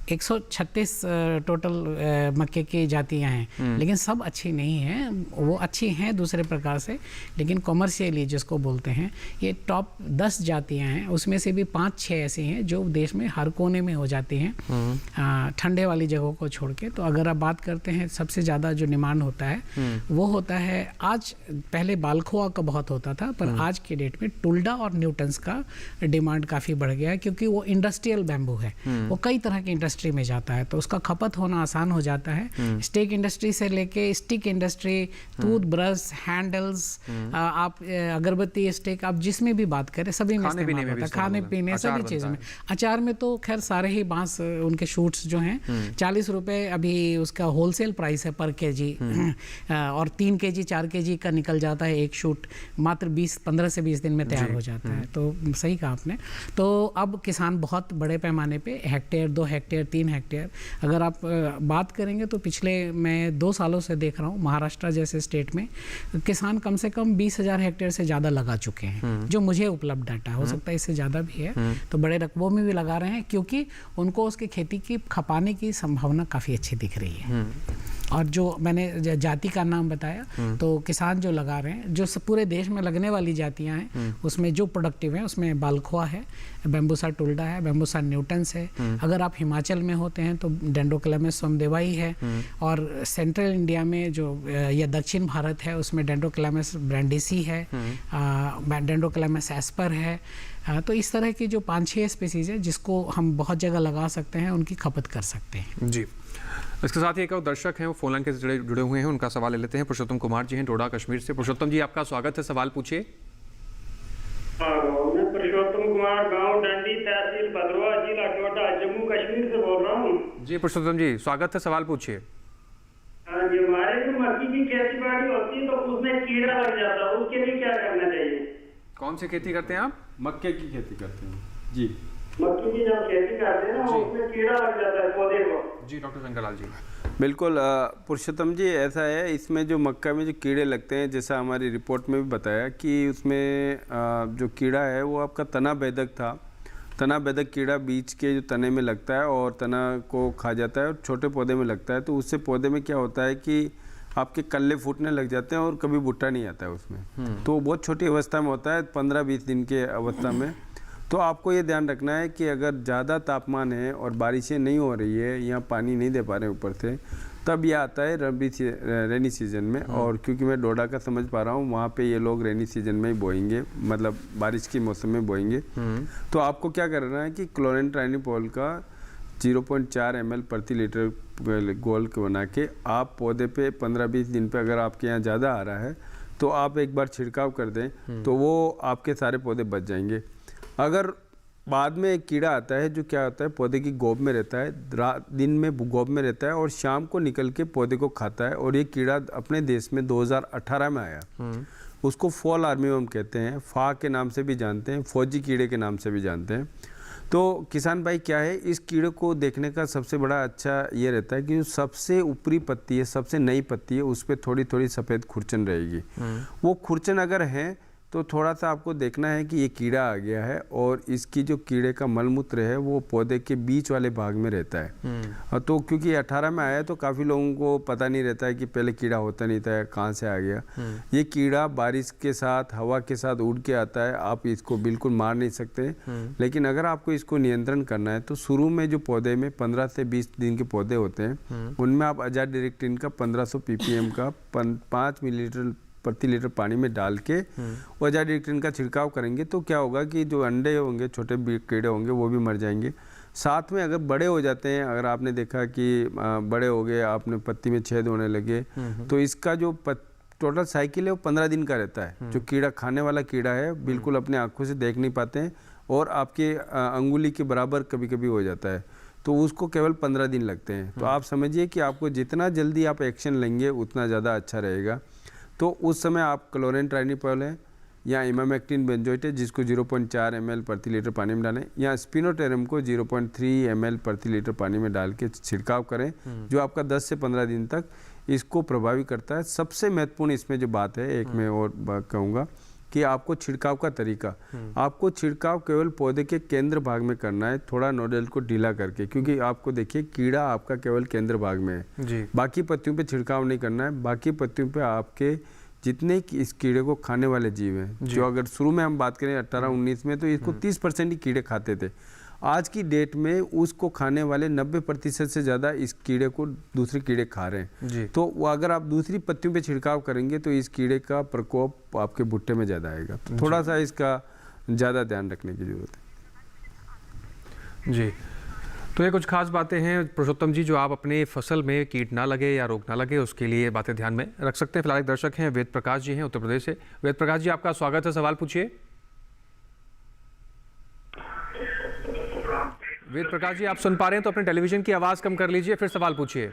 136 टोटल मक्के की जातियां हैं, लेकिन सब अच्छी नहीं हैं। वो अच्छी हैं दूसरे प्रकार से, लेकिन कॉमर्शियली जिसको बोलते हैं, ये टॉप 10 जातियां हैं, उसमें से भी 5-6 ऐसी हैं जो देश में हर कोने में हो जाती हैं, ठंडे वाली जगहों को छोड़ के। तो अगर आप बात करते हैं, सबसे ज़्यादा जो डिमांड होता है वो होता है, आज पहले बालखोआ का बहुत होता था, पर आज के डेट में टुल्डा और न्यूटन्स का डिमांड काफ़ी बढ़ गया है, क्योंकि वो इंडस्ट्रियल बैम्बू है, वो कई तरह की इंडस्ट्री में जाता है, तो उसका खपत होना आसान हो जाता है। स्टेक इंडस्ट्री से लेके stick industry, tooth brush, handles, आप अगरबत्ती, स्टिक, आप जिसमें भी बात करें सभी में इस्तेमाल होता है, खाने पीने सभी चीज़ों में। अचार में तो खैर सारे ही बांस, उनके शूट्स जो हैं 40 रुपये अभी उसका होलसेल प्राइस है पर केजी, और 3 केजी 4 केजी का निकल जाता है एक शूट, मात्र 15 से 20 दिन में तैयार हो जाता है। तो सही कहा आपने। तो अब किसान बहुत बड़े पैमाने पे हेक्टेयर, 2 हेक्टेयर, 3 हेक्टेयर, अगर आप बात करेंगे तो पिछले मैं 2 सालों से देख रहा हूँ महाराष्ट्र जैसे स्टेट में किसान कम से कम 20,000 हेक्टेयर से ज़्यादा लगा चुके हैं, जो मुझे उपलब्ध डाटा, हो सकता है इससे ज़्यादा भी है। तो बड़े रकबों में भी लगा रहे हैं, क्योंकि उनको उसकी खेती की खपाने की संभावना काफ़ी अच्छी दिख रही है। और जो मैंने जाति का नाम बताया, तो किसान जो लगा रहे हैं, जो पूरे देश में लगने वाली जातियां हैं उसमें जो प्रोडक्टिव है उसमें बालखोआ है, बैम्बूसा टुल्डा है, बैम्बूसा न्यूटन्स है। अगर आप हिमाचल में होते हैं तो डेंड्रोक्लेमस सोमदेवाई है, और सेंट्रल इंडिया में जो या दक्षिण भारत है उसमें डेंड्रोक्लेमस ब्रांडिसी है, डेंड्रोक्लेमस एस्पर है। तो इस तरह की जो 5-6 स्पीसीज है जिसको हम बहुत जगह लगा सकते हैं, उनकी खपत कर सकते हैं। जी, इसके साथ ही एक और दर्शक हैं, वो फोन लाइन के जुड़े हुए हैं, उनका सवाल ले लेते हैं। पुरुषोत्तम कुमार जी हैं डोडा कश्मीर से। पुरुषोत्तम जी, आपका स्वागत है, सवाल पूछिए। मैं पुरुषोत्तम कुमार, गांव डंडी, तहसील भद्रवा, जिला डोडा, जम्मू कश्मीर से बोल रहा हूँ। जी पुरुषोत्तम जी, स्वागत है, सवाल पूछिए। जी, हमारे जो मक्की की खेती बाड़ी होती है तो उसमें कीड़ा लग जाता है, उसके लिए क्या करना चाहिए? कौन सी खेती करते हैं आप? मक्के की खेती करते हैं जी। मक्की की जब खेती करते हैं ना उसमें कीड़ा लग जाता है पौधे को। जी डॉक्टर शंकरलाल जी। बिल्कुल पुरुषोत्तम जी, ऐसा है, इसमें जो मक्का में जो कीड़े लगते हैं, जैसा हमारी रिपोर्ट में भी बताया कि उसमें जो कीड़ा है वो आपका तना बेधक था। तना बेधक कीड़ा बीज के जो तने में लगता है और तना को खा जाता है और छोटे पौधे में लगता है। तो उससे पौधे में क्या होता है कि आपके कल्ले फूटने लग जाते हैं और कभी भुट्टा नहीं आता है उसमें। तो बहुत छोटी अवस्था में होता है, 15-20 दिन के अवस्था में। तो आपको ये ध्यान रखना है कि अगर ज़्यादा तापमान है और बारिशें नहीं हो रही है या पानी नहीं दे पा रहे ऊपर से, तब यह आता है रेनी सीजन में। और क्योंकि मैं डोडा का समझ पा रहा हूँ, वहाँ पे ये लोग रेनी सीजन में ही बोएंगे, मतलब बारिश के मौसम में बोएंगे। तो आपको क्या करना है कि क्लोरेंट्राइनिपोल का 0.4 ml प्रति लीटर घोल बना के आप पौधे पे 15-20 दिन पे, अगर आपके यहाँ ज़्यादा आ रहा है तो आप एक बार छिड़काव कर दें, तो वो आपके सारे पौधे बच जाएंगे। अगर बाद में एक कीड़ा आता है जो क्या होता है, पौधे की गोब में रहता है, दिन में गोब में रहता है और शाम को निकल के पौधे को खाता है। और ये कीड़ा अपने देश में 2018 में आया। उसको फॉल आर्मीवर्म कहते हैं, फा के नाम से भी जानते हैं, फौजी कीड़े के नाम से भी जानते हैं। तो किसान भाई क्या है, इस कीड़े को देखने का सबसे बड़ा अच्छा ये रहता है कि जो सबसे ऊपरी पत्ती है, सबसे नई पत्ती है, उस पर थोड़ी थोड़ी सफ़ेद खुरचन रहेगी। वो खुरचन अगर है तो थोड़ा सा आपको देखना है कि ये कीड़ा आ गया है और इसकी जो कीड़े का मलमूत्र है वो पौधे के बीच वाले भाग में रहता है। तो क्योंकि 18 में आया तो काफ़ी लोगों को पता नहीं रहता है कि पहले कीड़ा होता नहीं था, कहाँ से आ गया। ये कीड़ा बारिश के साथ, हवा के साथ उड़ के आता है, आप इसको बिल्कुल मार नहीं सकते। लेकिन अअगर आपको इसको नियंत्रण करना है तो शुरू में जो पौधे में 15 से 20 दिन के पौधे होते हैं, उनमें आप अजाडिरेक्टिन का 1500 ppm का 5 मिलीलीटर प्रति लीटर पानी में डाल के अजाडिरेक्टिन का छिड़काव करेंगे तो क्या होगा कि जो अंडे होंगे, छोटे कीड़े होंगे, वो भी मर जाएंगे। साथ में अगर बड़े हो जाते हैं, अगर आपने देखा कि बड़े हो गए, आपने पत्ती में छेद होने लगे, तो इसका जो टोटल साइकिल है वो 15 दिन का रहता है। जो कीड़ा खाने वाला कीड़ा है बिल्कुल अपने आँखों से देख नहीं पाते हैं और आपके अंगुली के बराबर कभी कभी हो जाता है, तो उसको केवल 15 दिन लगते हैं। तो आप समझिए कि आपको जितना जल्दी आप एक्शन लेंगे उतना ज़्यादा अच्छा रहेगा। तो उस समय आप क्लोरेंट्राइनिपोल है या इमामेक्टिन बेंजोएट है जिसको 0.4 ml प्रति लीटर पानी में डालें, या स्पिनोटेरम को 0.3 ml प्रति लीटर पानी में डाल के छिड़काव करें, जो आपका 10 से 15 दिन तक इसको प्रभावी करता है। सबसे महत्वपूर्ण इसमें जो बात है, एक मैं और बात कहूँगा कि आपको छिड़काव का तरीका, आपको छिड़काव केवल पौधे के केंद्र भाग में करना है, थोड़ा नोडल को ढीला करके, क्योंकि आपको देखिए कीड़ा आपका केवल केंद्र भाग में है, बाकी पत्तियों पे छिड़काव नहीं करना है। बाकी पत्तियों पे आपके जितने इस कीड़े को खाने वाले जीव हैं, जो अगर शुरू में हम बात करें 18-19 में तो इसको 30% ही कीड़े खाते थे, आज की डेट में उसको खाने वाले 90% से ज़्यादा इस कीड़े को दूसरे कीड़े खा रहे हैं। तो वो अगर आप दूसरी पत्तियों पे छिड़काव करेंगे तो इस कीड़े का प्रकोप आपके भुट्टे में ज़्यादा आएगा। तो थोड़ा सा इसका ज़्यादा ध्यान रखने की ज़रूरत है जी। तो ये कुछ खास बातें हैं पुरुषोत्तम जी जो आप अपने फसल में कीट ना लगे या रोग ना लगे उसके लिए बातें ध्यान में रख सकते हैं। फिलहाल एक दर्शक हैं वेद प्रकाश जी हैं उत्तर प्रदेश से। वेद प्रकाश जी, आपका स्वागत है, सवाल पूछिए। वेद प्रकाश जी, आप सुन पा रहे हैं तो अपने टेलीविजन की आवाज़ कम कर लीजिए, फिर सवाल पूछिए।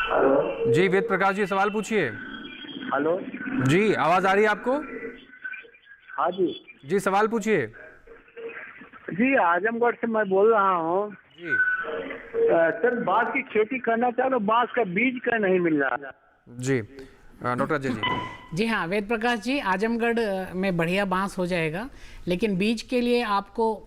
हेलो जी वेद प्रकाश जी, सवाल पूछिए। हेलो जी, आवाज़ आ रही है आपको? हाँ जी जी, सवाल पूछिए। जी, आजमगढ़ से मैं बोल रहा हूँ। जी सर बांस की खेती करना चाह रहा हूँ, बांस का बीज का नहीं मिल रहा। जी डॉक्टर अजय जी। जी हाँ, वेद प्रकाश जी, आजमगढ़ में बढ़िया बांस हो जाएगा, लेकिन बीज के लिए आपको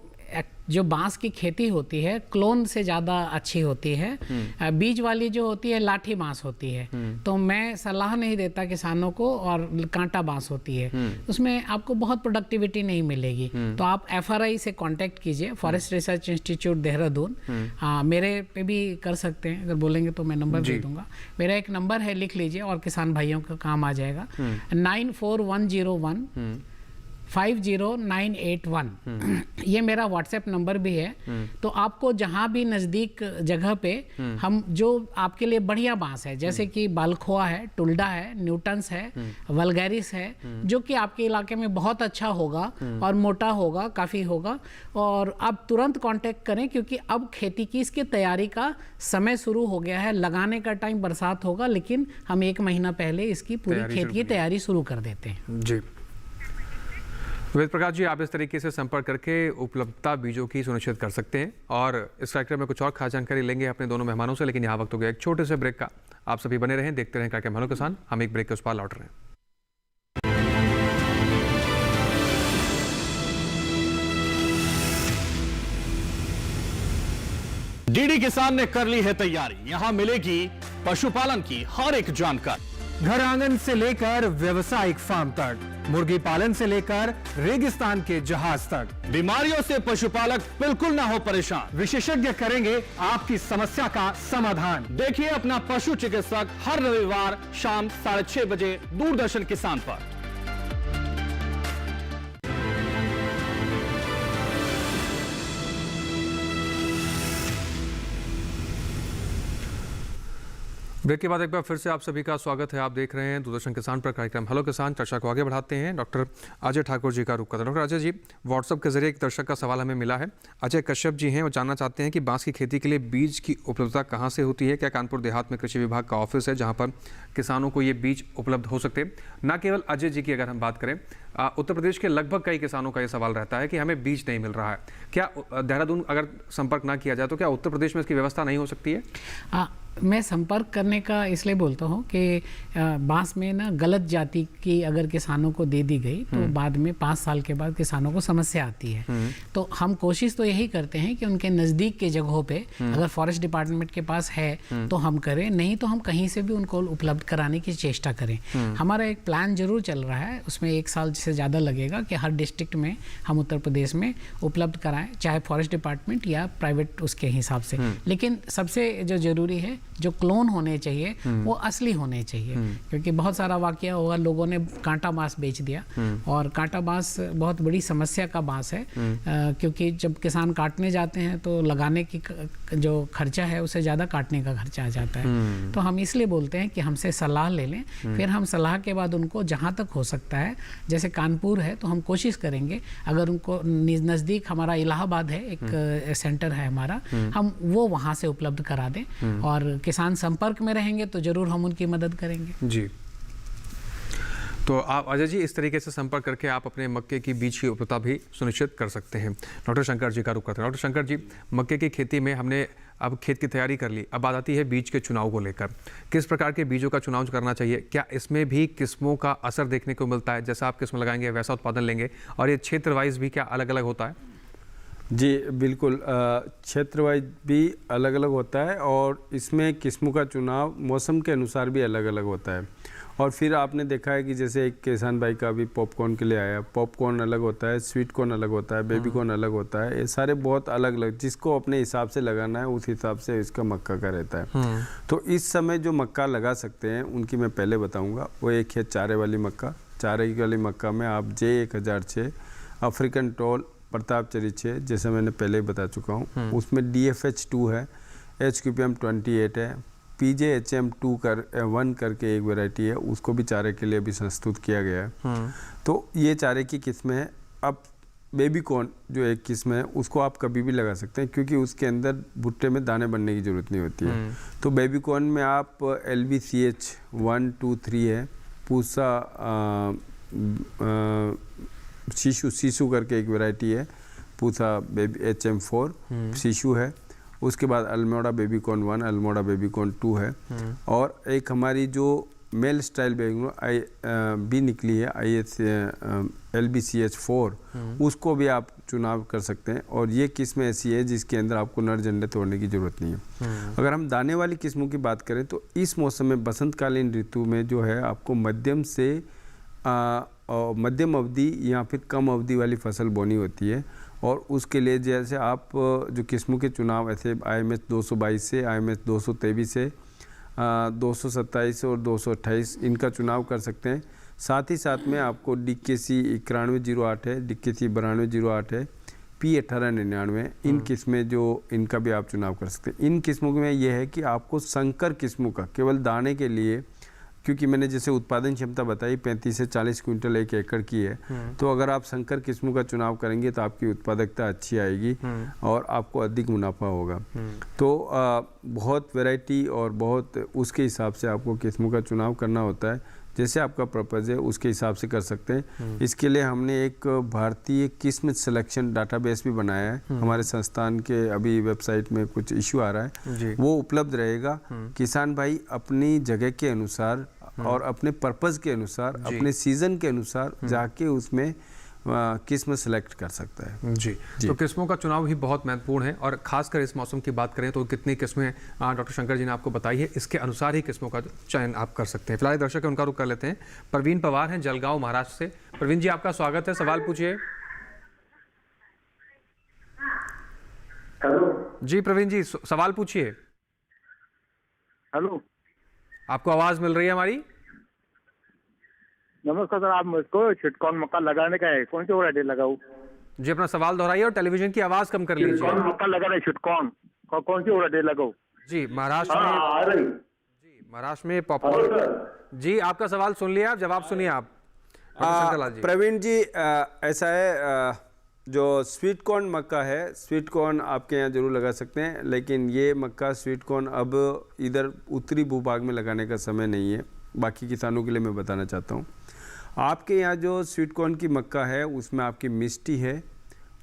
जो बांस की खेती होती है क्लोन से ज़्यादा अच्छी होती है। बीज वाली जो होती है लाठी बांस होती है, तो मैं सलाह नहीं देता किसानों को, और कांटा बांस होती है, उसमें आपको बहुत प्रोडक्टिविटी नहीं मिलेगी। तो आप FRI से कांटेक्ट कीजिए, फॉरेस्ट रिसर्च इंस्टीट्यूट देहरादून। मेरे पे भी कर सकते हैं, अगर बोलेंगे तो मैं नंबर दे दूंगा। मेरा एक नंबर है, लिख लीजिए, और किसान भाइयों का काम आ जाएगा। 94101 50981 ये मेरा व्हाट्सएप नंबर भी है। तो आपको जहाँ भी नज़दीक जगह पे हम जो आपके लिए बढ़िया बांस है, जैसे कि बालखोआ है, टुल्डा है, न्यूटन्स है, वल्गैरिस है, जो कि आपके इलाके में बहुत अच्छा होगा और मोटा होगा, काफ़ी होगा, और आप तुरंत कांटेक्ट करें, क्योंकि अब खेती की इसकी तैयारी का समय शुरू हो गया है। लगाने का टाइम बरसात होगा, लेकिन हम 1 महीना पहले इसकी पूरी खेती की तैयारी शुरू कर देते हैं। जी वेद प्रकाश जी, आप इस तरीके से संपर्क करके उपलब्धता बीजों की सुनिश्चित कर सकते हैं। और इस कार्यक्रम में कुछ और खास जानकारी लेंगे अपने दोनों मेहमानों से, लेकिन यहाँ वक्त हो गया एक छोटे से ब्रेक का। आप सभी बने रहें, देखते रहें कार्यक्रम हेलो किसान। हम एक ब्रेक के उस पार लौट रहे हैं। डीडी किसान ने कर ली है तैयारी, यहाँ मिलेगी पशुपालन की हर एक जानकारी, घर आंगन से लेकर व्यवसायिक फार्म तक, मुर्गी पालन से लेकर रेगिस्तान के जहाज तक। बीमारियों से पशुपालक बिल्कुल ना हो परेशान, विशेषज्ञ करेंगे आपकी समस्या का समाधान। देखिए अपना पशु चिकित्सक हर रविवार शाम 6:30 बजे दूरदर्शन किसान पर। ब्रेक के बाद एक बार फिर से आप सभी का स्वागत है। आप देख रहे हैं दूरदर्शन किसान पर कार्यक्रम हेलो किसान। चर्चा को आगे बढ़ाते हैं, डॉक्टर अजय ठाकुर जी का रुख करते हैं। डॉक्टर अजय जी, व्हाट्सएप के जरिए एक दर्शक का सवाल हमें मिला है। अजय कश्यप जी हैं, वो जानना चाहते हैं कि बांस की खेती के लिए बीज की उपलब्धता कहाँ से होती है? क्या कानपुर देहात में कृषि विभाग का ऑफिस है जहाँ पर किसानों को ये बीज उपलब्ध हो सकते हैं? न केवल अजय जी की अगर हम बात करें, उत्तर प्रदेश के लगभग कई किसानों का ये सवाल रहता है कि हमें बीज नहीं मिल रहा है। क्या देहरादून अगर संपर्क ना किया जाए तो क्या उत्तर प्रदेश में इसकी व्यवस्था नहीं हो सकती है? मैं संपर्क करने का इसलिए बोलता हूँ कि बांस में ना गलत जाति की अगर किसानों को दे दी गई तो बाद में 5 साल के बाद किसानों को समस्या आती है। तो हम कोशिश तो यही करते हैं कि उनके नज़दीक के जगहों पे अगर फॉरेस्ट डिपार्टमेंट के पास है तो हम करें, नहीं तो हम कहीं से भी उनको उपलब्ध कराने की चेष्टा करें। हमारा एक प्लान जरूर चल रहा है, उसमें 1 साल से ज़्यादा लगेगा कि हर डिस्ट्रिक्ट में हम उत्तर प्रदेश में उपलब्ध कराएं, चाहे फॉरेस्ट डिपार्टमेंट या प्राइवेट उसके हिसाब से। लेकिन सबसे जो ज़रूरी है, जो क्लोन होने चाहिए वो असली होने चाहिए, क्योंकि बहुत सारा वाकया होगा, लोगों ने कांटा बांस बेच दिया, और कांटा बांस बहुत बड़ी समस्या का बांस है, क्योंकि जब किसान काटने जाते हैं तो लगाने की जो खर्चा है उससे ज़्यादा काटने का खर्चा आ जाता है। तो हम इसलिए बोलते हैं कि हमसे सलाह ले लें, फिर हम सलाह के बाद उनको जहाँ तक हो सकता है, जैसे कानपुर है तो हम कोशिश करेंगे, अगर उनको नज़दीक हमारा इलाहाबाद है, एक सेंटर है हमारा, हम वो वहाँ से उपलब्ध करा दें, और किसान संपर्क में रहेंगे तो जरूर हम उनकी मदद करेंगे। जी, तो आप अजय जी इस तरीके से संपर्क करके आप अपने मक्के की बीज की उपलब्धता भी सुनिश्चित कर सकते हैं। डॉक्टर शंकर जी का रुख करते हैं। डॉक्टर शंकर जी, मक्के की खेती में हमने अब खेत की तैयारी कर ली, अब बात आती है बीज के चुनाव को लेकर। किस प्रकार के बीजों का चुनाव करना चाहिए? क्या इसमें भी किस्मों का असर देखने को मिलता है? जैसा आप किस्म लगाएंगे वैसा उत्पादन लेंगे, और ये क्षेत्र वाइज भी क्या अलग अलग होता है? जी बिल्कुल, क्षेत्र वाइज भी अलग अलग होता है, और इसमें किस्मों का चुनाव मौसम के अनुसार भी अलग अलग होता है। और फिर आपने देखा है कि जैसे एक किसान भाई का भी पॉपकॉर्न के लिए आया, पॉपकॉर्न अलग होता है, स्वीट कॉर्न अलग होता है, बेबी कॉर्न अलग होता है, ये सारे बहुत अलग अलग, जिसको अपने हिसाब से लगाना है उस हिसाब से इसका मक्का का रहता है। तो इस समय जो मक्का लगा सकते हैं उनकी मैं पहले बताऊँगा। वो एक है चारे वाली मक्का। चारे वाली मक्का में आप J1006, अफ्रीकन टोल, प्रतापचरी 6, जैसे मैंने पहले ही बता चुका हूँ। उसमें DFH2 है, HQPM 28 है, PJHM 1 करके एक वैरायटी है, उसको भी चारे के लिए भी संस्तुत किया गया है। तो ये चारे की किस्में हैं। अब बेबी कॉर्न जो एक किस्म है उसको आप कभी भी लगा सकते हैं, क्योंकि उसके अंदर भुट्टे में दाने बनने की ज़रूरत नहीं होती है। तो बेबी कॉर्न में आप LVCH 1, 2, 3 है, पूसा शीशु करके एक वैरायटी है, पूसा बेबी HM4 शीशु है, उसके बाद अल्मोड़ा बेबीकॉर्न 1, अल्मोड़ा बेबीकॉर्न 2 है। और एक हमारी जो मेल स्टाइल बेबीकॉर्न भी निकली है IS LBCH4, उसको भी आप चुनाव कर सकते हैं। और ये किस्म ऐसी है जिसके अंदर आपको नर झंडे तोड़ने की ज़रूरत नहीं है। अगर हम दाने वाली किस्मों की बात करें तो इस मौसम में बसंतकालीन ऋतु में जो है आपको मध्यम से मध्यम अवधि या फिर कम अवधि वाली फसल बोनी होती है। और उसके लिए जैसे आप जो किस्मों के चुनाव ऐसे IMH 222 से IMH 223 से 227 और 228 इनका चुनाव कर सकते हैं। साथ ही साथ में आपको DKC 9108 है, DKC 9208 है, P 1899, इन किस्में जो इनका भी आप चुनाव कर सकते हैं। इन किस्मों में यह है कि आपको संकर किस्मों का केवल दाने के लिए, क्योंकि मैंने जैसे उत्पादन क्षमता बताई 35 से 40 क्विंटल 1 एकड़ की है, तो अगर आप संकर किस्मों का चुनाव करेंगे तो आपकी उत्पादकता अच्छी आएगी और आपको अधिक मुनाफा होगा। तो बहुत वैरायटी और बहुत उसके हिसाब से आपको किस्मों का चुनाव करना होता है। जैसे आपका पर्पज़ है उसके हिसाब से कर सकते हैं। इसके लिए हमने एक भारतीय किस्म सिलेक्शन डाटाबेस भी बनाया है। हमारे संस्थान के अभी वेबसाइट में कुछ इश्यू आ रहा है, वो उपलब्ध रहेगा। किसान भाई अपनी जगह के अनुसार और अपने पर्पज़ के अनुसार, अपने सीज़न के अनुसार जाके उसमें किस्म सेलेक्ट कर सकता है। जी, तो किस्मों का चुनाव ही बहुत महत्वपूर्ण है। और खासकर इस मौसम की बात करें तो कितनी किस्में डॉक्टर शंकर जी ने आपको बताई है, इसके अनुसार ही किस्मों का चयन आप कर सकते हैं। फिलहाल दर्शक उनका रुख कर लेते हैं। प्रवीण पवार हैं जलगांव महाराष्ट्र से। प्रवीण जी, आपका स्वागत है, सवाल पूछिए। हेलो जी प्रवीण जी, सवाल पूछिए। हेलो, आपको आवाज मिल रही है हमारी? नमस्कार सर, आप मुझको स्वीटकॉर्न मक्का लगाने का है, कौन सी वैरायटी लगाऊं? जी, अपना सवाल दोहराइए और टेलीविजन की आवाज कम कर लीजिए। स्वीटकॉर्न मक्का लगाना है, स्वीटकॉर्न कौन सी वैरायटी लगाऊं? जी, महाराष्ट्र में महाराष्ट्र में पॉपुलर। जी, आपका सवाल सुन लिया, जवाब सुनिए आप। प्रवीण जी, ऐसा है, जो स्वीट कॉर्न मक्का है, स्वीट कॉर्न आपके यहाँ जरूर लगा सकते हैं, लेकिन ये मक्का स्वीट कॉर्न अब इधर उत्तरी भूभाग में लगाने का समय नहीं है। बाकी किसानों के लिए मैं बताना चाहता हूँ, आपके यहाँ जो स्वीट कॉर्न की मक्का है उसमें आपकी मिष्टी है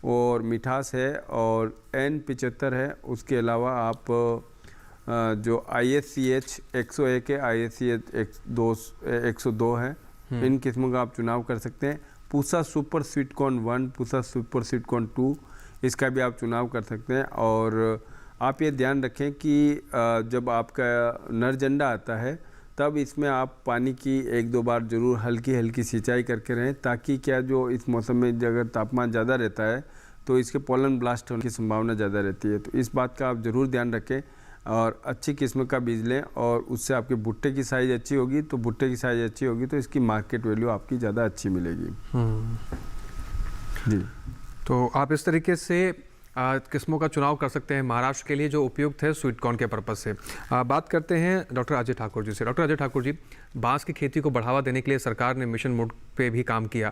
और मिठास है और N75 है। उसके अलावा आप जो ISCH 101 है, ISCH 102 है, इन किस्मों का आप चुनाव कर सकते हैं। Pusa super sweet corn 1, Pusa super sweet corn 2, इसका भी आप चुनाव कर सकते हैं। और आप ये ध्यान रखें कि जब आपका नर झंडा आता है तब इसमें आप पानी की 1-2 बार ज़रूर हल्की हल्की सिंचाई करके रहें, ताकि क्या जो इस मौसम में अगर तापमान ज़्यादा रहता है तो इसके पोलन ब्लास्ट होने की संभावना ज़्यादा रहती है। तो इस बात का आप ज़रूर ध्यान रखें और अच्छी किस्म का बीज लें, और उससे आपके भुट्टे की साइज़ अच्छी होगी। तो भुट्टे की साइज़ अच्छी होगी तो इसकी मार्केट वैल्यू आपकी ज़्यादा अच्छी मिलेगी। जी, तो आप इस तरीके से किस्मों का चुनाव कर सकते हैं महाराष्ट्र के लिए, जो उपयुक्त है स्वीट कॉर्न के पर्पज़ से। बात करते हैं डॉक्टर अजय ठाकुर जी से। डॉक्टर अजय ठाकुर जी, बांस की खेती को बढ़ावा देने के लिए सरकार ने मिशन मोड पे भी काम किया।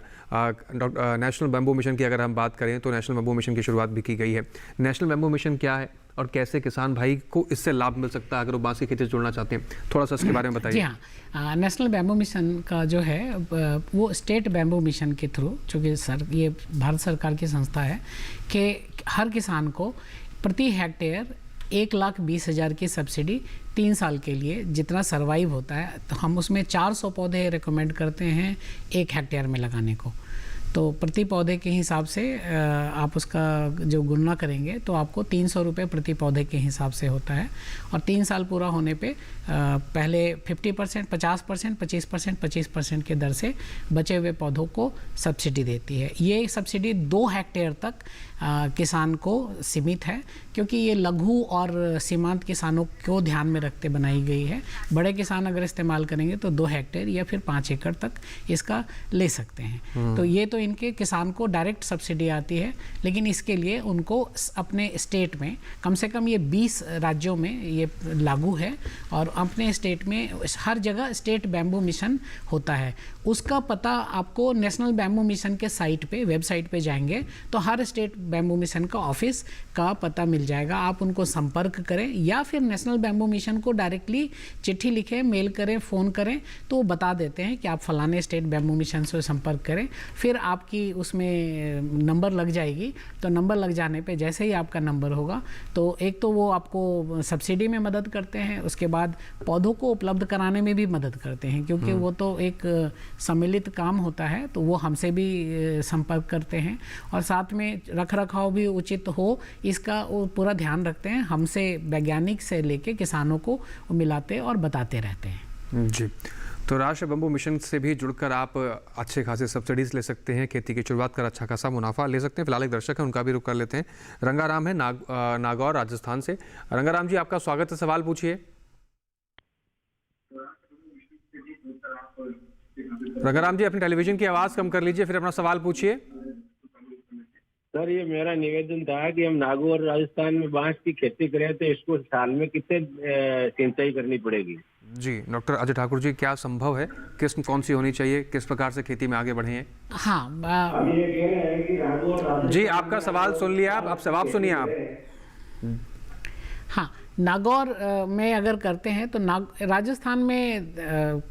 नेशनल बैम्बू मिशन की अगर हम बात करें तो नेशनल बैम्बू मिशन की शुरुआत भी की गई है। नेशनल बैम्बू मिशन क्या है और कैसे किसान भाई को इससे लाभ मिल सकता है अगर वो बांस की खेती से जुड़ना चाहते हैं, थोड़ा सा इसके बारे में बताइए। जी हाँ, नेशनल बैम्बू मिशन का जो है वो स्टेट बैम्बू मिशन के थ्रू, चूँकि ये भारत सरकार की संस्था है, कि हर किसान को प्रति हेक्टेयर 1,20,000 की सब्सिडी 3 साल के लिए जितना सर्वाइव होता है, तो हम उसमें 400 पौधे रिकमेंड करते हैं 1 हेक्टेयर में लगाने को। तो प्रति पौधे के हिसाब से आप उसका जो गणना करेंगे तो आपको 300 रुपये प्रति पौधे के हिसाब से होता है। और 3 साल पूरा होने पे पहले 50%, 50%, 25%, 25% के दर से बचे हुए पौधों को सब्सिडी देती है। ये सब्सिडी 2 हेक्टेयर तक किसान को सीमित है, क्योंकि ये लघु और सीमांत किसानों को ध्यान में रखते बनाई गई है। बड़े किसान अगर इस्तेमाल करेंगे तो 2 हेक्टेयर या फिर 5 एकड़ तक इसका ले सकते हैं। तो ये तो इनके किसान को डायरेक्ट सब्सिडी आती है, लेकिन इसके लिए उनको अपने स्टेट में कम से कम ये 20 राज्यों में ये लागू है, और अपने स्टेट में हर जगह स्टेट बैम्बू मिशन होता है। उसका पता आपको नेशनल बैम्बू मिशन के साइट पे, वेबसाइट पे जाएंगे तो हर स्टेट बैम्बू मिशन का ऑफिस का पता मिल जाएगा। आप उनको संपर्क करें या फिर नेशनल बैम्बू मिशन को डायरेक्टली चिट्ठी लिखें, मेल करें, फ़ोन करें, तो वो बता देते हैं कि आप फलाने स्टेट बैम्बू मिशन से संपर्क करें। फिर आपकी उसमें नंबर लग जाएगी। तो नंबर लग जाने पे जैसे ही आपका नंबर होगा तो एक तो वो आपको सब्सिडी में मदद करते हैं, उसके बाद पौधों को उपलब्ध कराने में भी मदद करते हैं, क्योंकि वो तो एक सम्मिलित काम होता है। तो वो हमसे भी संपर्क करते हैं और साथ में रख रखाव भी उचित हो इसका वो पूरा ध्यान रखते हैं। हमसे वैज्ञानिक से लेके किसानों को मिलाते और बताते रहते हैं। जी, तो राष्ट्रीय बंबू मिशन से भी जुड़कर आप अच्छे खासे सब्सिडीज ले सकते हैं, खेती की शुरुआत कर अच्छा खासा मुनाफा ले सकते हैं। फिलहाल एक दर्शक है, उनका भी रुख कर लेते हैं। रंगाराम है नागौर राजस्थान से। रंगाराम जी, आपका स्वागत है, सवाल पूछिए। रंगाराम जी, अपनी टेलीविजन की आवाज़ कम कर लीजिए, फिर अपना सवाल पूछिए। सर, ये मेरा निवेदन था कि हम नागौर राजस्थान में बांस की खेती करें तो इसको साल में कितने सिंचाई करनी पड़ेगी? जी, डॉक्टर अजय ठाकुर जी, क्या संभव है, किस्म कौन सी होनी चाहिए, किस प्रकार से खेती में आगे बढ़े हैं? हाँ, जी, आपका सवाल सुन लिया। आप जवाब सुनिए आप। हाँ, नागौर में अगर करते हैं तो राजस्थान में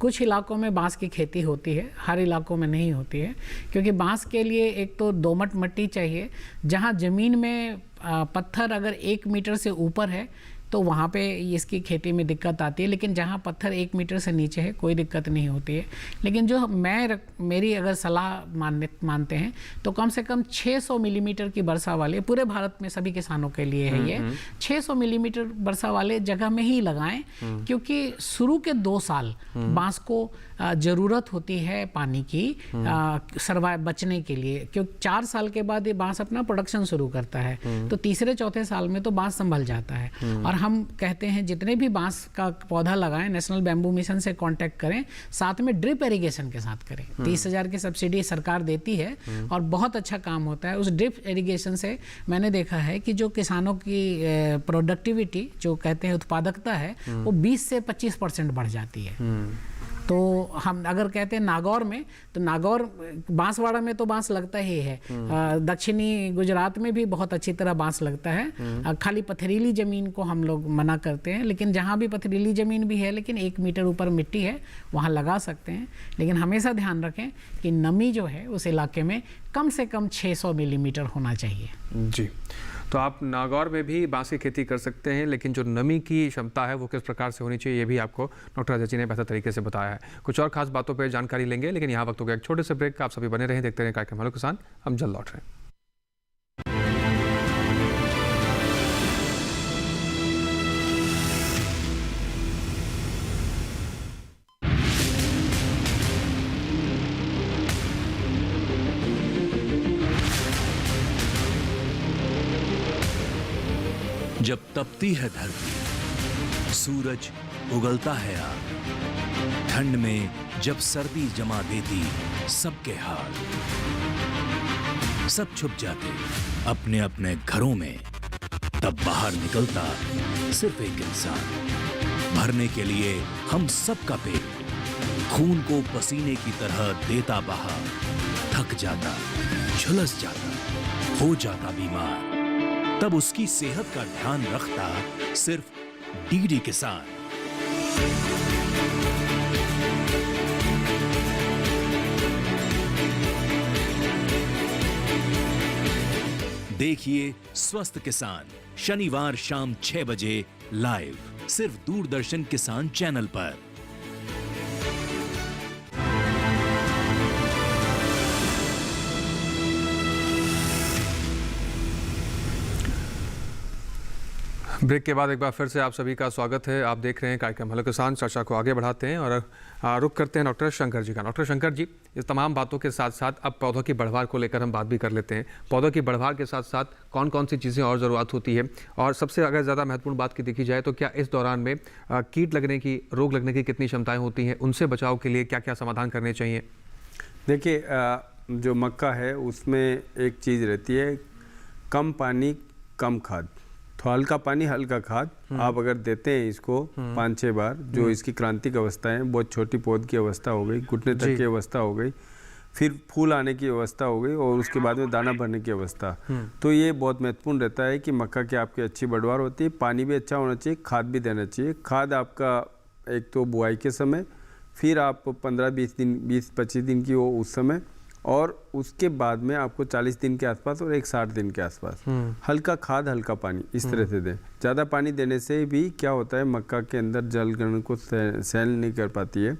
कुछ इलाकों में बांस की खेती होती है, हर इलाकों में नहीं होती है, क्योंकि बांस के लिए एक तो दोमट मिट्टी चाहिए। जहाँ ज़मीन में पत्थर अगर 1 मीटर से ऊपर है तो वहाँ पे इसकी खेती में दिक्कत आती है, लेकिन जहाँ पत्थर 1 मीटर से नीचे है कोई दिक्कत नहीं होती है। लेकिन जो मेरी अगर सलाह मानते हैं तो कम से कम 600 मिलीमीटर की वर्षा वाले, पूरे भारत में सभी किसानों के लिए है ये, 600 मिलीमीटर वर्षा वाले जगह में ही लगाएं, क्योंकि शुरू के 2 साल बांस को ज़रूरत होती है पानी की सर्वाइव बचने के लिए, क्योंकि 4 साल के बाद ये बांस अपना प्रोडक्शन शुरू करता है। तो तीसरे चौथे साल में तो बांस संभल जाता है। और हम कहते हैं जितने भी बांस का पौधा लगाएं, नेशनल बैम्बू मिशन से कांटेक्ट करें, साथ में ड्रिप इरिगेशन के साथ करें। 30,000 की सब्सिडी सरकार देती है और बहुत अच्छा काम होता है। उस ड्रिप इरिगेशन से मैंने देखा है कि जो किसानों की प्रोडक्टिविटी, जो कहते हैं उत्पादकता है, वो 20 से 25% बढ़ जाती है। तो हम अगर कहते हैं नागौर में, तो नागौर बांसवाड़ा में तो बांस लगता ही है। दक्षिणी गुजरात में भी बहुत अच्छी तरह बांस लगता है। खाली पथरीली ज़मीन को हम लोग मना करते हैं, लेकिन जहाँ भी पथरीली ज़मीन भी है लेकिन 1 मीटर ऊपर मिट्टी है वहाँ लगा सकते हैं। लेकिन हमेशा ध्यान रखें कि नमी जो है उस इलाके में कम से कम 600 मिलीमीटर होना चाहिए। जी, तो आप नागौर में भी बांस की खेती कर सकते हैं, लेकिन जो नमी की क्षमता है वो किस प्रकार से होनी चाहिए ये भी आपको डॉक्टर अजय जी ने बेहतर तरीके से बताया है। कुछ और खास बातों पर जानकारी लेंगे, लेकिन यहाँ वक्त हो गया एक छोटे से ब्रेक का। आप सभी बने रहें, देखते रहें कार्यक्रम हेलो किसान। हम जल्द लौट रहे हैं। जब तपती है धरती, सूरज उगलता है आग, ठंड में जब सर्दी जमा देती सबके हाल, सब छुप जाते अपने अपने घरों में, तब बाहर निकलता सिर्फ एक इंसान, भरने के लिए हम सबका पेट, खून को पसीने की तरह देता बहा, थक जाता, झुलस जाता, हो जाता बीमार, तब उसकी सेहत का ध्यान रखता सिर्फ डीडी किसान। देखिए स्वस्थ किसान शनिवार शाम 6 बजे लाइव, सिर्फ दूरदर्शन किसान चैनल पर। ब्रेक के बाद एक बार फिर से आप सभी का स्वागत है। आप देख रहे हैं कार्यक्रम हेलो किसान। चर्चा को आगे बढ़ाते हैं और रुख करते हैं डॉक्टर शंकर जी का। डॉक्टर शंकर जी, इस तमाम बातों के साथ साथ अब पौधों की बढ़वार को लेकर हम बात भी कर लेते हैं। पौधों की बढ़वार के साथ साथ कौन कौन सी चीज़ें और ज़रूरत होती है, और सबसे अगर ज़्यादा महत्वपूर्ण बात की देखी जाए तो क्या इस दौरान में कीट लगने की, रोग लगने की कितनी क्षमताएँ होती हैं, उनसे बचाव के लिए क्या क्या समाधान करने चाहिए? देखिए, जो मक्का है उसमें एक चीज़ रहती है, कम पानी कम खाद। तो हल्का पानी हल्का खाद आप अगर देते हैं इसको 5-6 बार, जो इसकी क्रांतिक अवस्था है, बहुत छोटी पौध की अवस्था हो गई, घुटने तक की अवस्था हो गई, फिर फूल आने की अवस्था हो गई, और उसके बाद में दाना भरने की अवस्था, तो ये बहुत महत्वपूर्ण रहता है कि मक्का की आपकी अच्छी बढ़वार होती है। पानी भी अच्छा होना चाहिए, खाद भी देना चाहिए। खाद आपका एक तो बुआई के समय, फिर आप 15-20 दिन 20-25 दिन की हो उस समय, और उसके बाद में आपको 40 दिन के आसपास और एक 60 दिन के आसपास हल्का खाद हल्का पानी इस तरह से दें। ज़्यादा पानी देने से भी क्या होता है, मक्का के अंदर जल ग्रहण को सहन नहीं कर पाती है,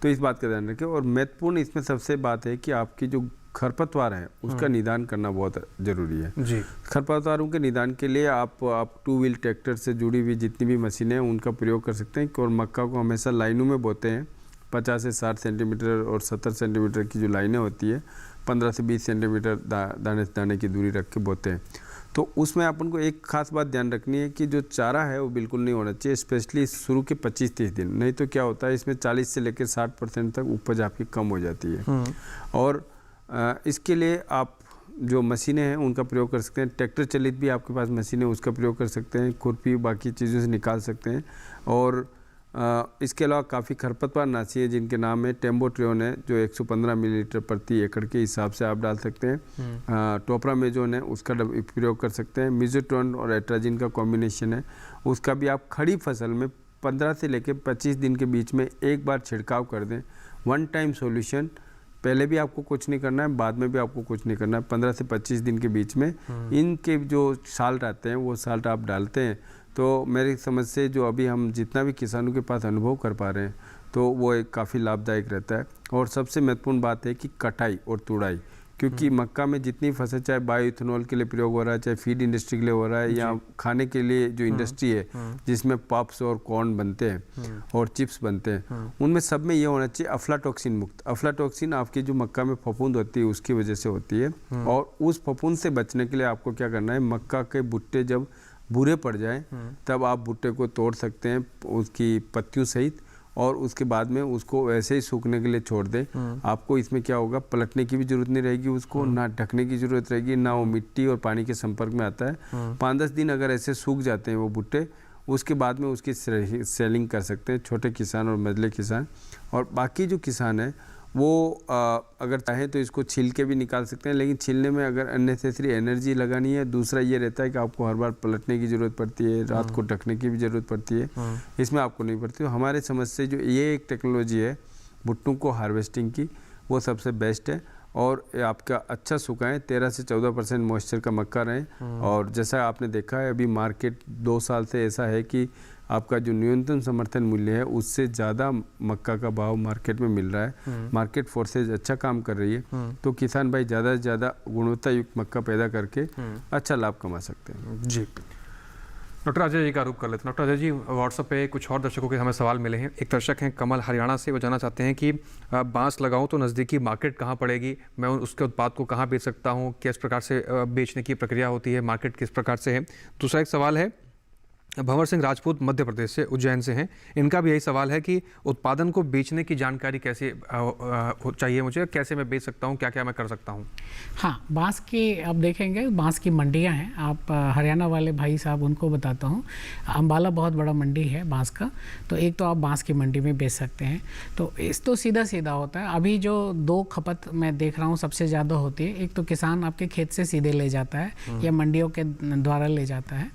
तो इस बात का ध्यान रखें। और महत्वपूर्ण इसमें सबसे बात है कि आपकी जो खरपतवार है उसका निदान करना बहुत ज़रूरी है जी। खरपतवारों के निदान के लिए आप 2 व्हील ट्रैक्टर से जुड़ी हुई जितनी भी मशीनें हैं उनका प्रयोग कर सकते हैं। और मक्का को हमेशा लाइनों में बोते हैं, 50 से 60 सेंटीमीटर और 70 सेंटीमीटर की जो लाइनें होती है 15 से 20 सेंटीमीटर दाने से दाने की दूरी रख के बोते हैं। तो उसमें अपन को एक खास बात ध्यान रखनी है कि जो चारा है वो बिल्कुल नहीं होना चाहिए, स्पेशली शुरू के 25-30 दिन। नहीं तो क्या होता है, इसमें 40 से लेकर 60% तक उपज आपकी कम हो जाती है। और इसके लिए आप जो मशीनें हैं उनका प्रयोग कर सकते हैं। ट्रैक्टर चलित भी आपके पास मशीनें उसका प्रयोग कर सकते हैं, खुरपी बाकी चीज़ों से निकाल सकते हैं। और इसके अलावा काफ़ी खरपतवार नाशी है जिनके नाम है टेम्बोट्रियोन है, जो 115 मिलीलीटर प्रति एकड़ के हिसाब से आप डाल सकते हैं। टोप्रामेजोन है, उसका प्रयोग कर सकते हैं। मिजोट्रोन और एट्राजिन का कॉम्बिनेशन है, उसका भी आप खड़ी फसल में 15 से लेकर 25 दिन के बीच में एक बार छिड़काव कर दें। 1 टाइम सॉल्यूशन, पहले भी आपको कुछ नहीं करना है, बाद में भी आपको कुछ नहीं करना है। 15 से 25 दिन के बीच में इनके जो साल्ट आते हैं वो साल्ट आप डालते हैं, तो मेरी समझ से जो अभी हम जितना भी किसानों के पास अनुभव कर पा रहे हैं तो वो एक काफ़ी लाभदायक रहता है। और सबसे महत्वपूर्ण बात है कि कटाई और तुड़ाई, क्योंकि मक्का में जितनी फसल चाहे बायोइथेनॉल के लिए प्रयोग हो रहा है, चाहे फीड इंडस्ट्री के लिए हो रहा है, या खाने के लिए जो इंडस्ट्री है जिसमें पप्स और कॉर्न बनते हैं और चिप्स बनते हैं, उनमें सब में ये होना चाहिए अफ्लाटॉक्सिन मुक्त। अफ्लाटॉक्सिन आपकी जो मक्का में फफूंद होती है उसकी वजह से होती है। और उस फफूंद से बचने के लिए आपको क्या करना है, मक्का के भुट्टे जब बुरे पड़ जाएं तब आप भुट्टे को तोड़ सकते हैं उसकी पत्तियों सहित, और उसके बाद में उसको वैसे ही सूखने के लिए छोड़ दें। आपको इसमें क्या होगा, पलटने की भी जरूरत नहीं रहेगी, उसको ना ढकने की जरूरत रहेगी, ना वो मिट्टी और पानी के संपर्क में आता है। 5-10 दिन अगर ऐसे सूख जाते हैं वो भुट्टे, उसके बाद में उसकी सेलिंग कर सकते हैं छोटे किसान और मझले किसान। और बाकी जो किसान है वो अगर चाहें तो इसको छील के भी निकाल सकते हैं, लेकिन छीलने में अगर अननेसेसरी एनर्जी लगानी है, दूसरा ये रहता है कि आपको हर बार पलटने की ज़रूरत पड़ती है, रात को ढकने की भी ज़रूरत पड़ती है, इसमें आपको नहीं पड़ती। तो हमारे समझ से जो ये एक टेक्नोलॉजी है भुट्टों को हार्वेस्टिंग की, वो सबसे बेस्ट है। और आपका अच्छा सुखाएं, 13 से 14% मॉइस्चर का मक्का रहें। और जैसा आपने देखा है अभी मार्केट 2 साल से ऐसा है कि आपका जो न्यूनतम समर्थन मूल्य है उससे ज़्यादा मक्का का भाव मार्केट में मिल रहा है। मार्केट फोर्सेज अच्छा काम कर रही है, तो किसान भाई ज़्यादा से ज़्यादा गुणवत्ता युक्त मक्का पैदा करके अच्छा लाभ कमा सकते हैं जी। डॉक्टर अजय जी का रुख कर लेते हैं। डॉक्टर अजय जी, व्हाट्सएप पे कुछ और दर्शकों के हमें सवाल मिले हैं। एक दर्शक हैं कमल हरियाणा से, वो जानना चाहते हैं कि बांस लगाऊं तो नज़दीकी मार्केट कहाँ पड़ेगी, मैं उसके उत्पाद को कहाँ बेच सकता हूँ, किस प्रकार से बेचने की प्रक्रिया होती है, मार्केट किस प्रकार से है। दूसरा एक सवाल है भंवर सिंह राजपूत मध्य प्रदेश से, उज्जैन से हैं, इनका भी यही सवाल है कि उत्पादन को बेचने की जानकारी कैसे चाहिए मुझे, कैसे मैं बेच सकता हूँ, क्या क्या मैं कर सकता हूँ। हाँ, बांस की आप देखेंगे बांस की मंडियाँ हैं, आप हरियाणा वाले भाई साहब उनको बताता हूँ, अम्बाला बहुत बड़ा मंडी है बांस का, तो एक तो आप बांस की मंडी में बेच सकते हैं। तो इस तो सीधा सीधा होता है। अभी जो 2 खपत मैं देख रहा हूँ सबसे ज़्यादा होती है, एक तो किसान आपके खेत से सीधे ले जाता है या मंडियों के द्वारा ले जाता है,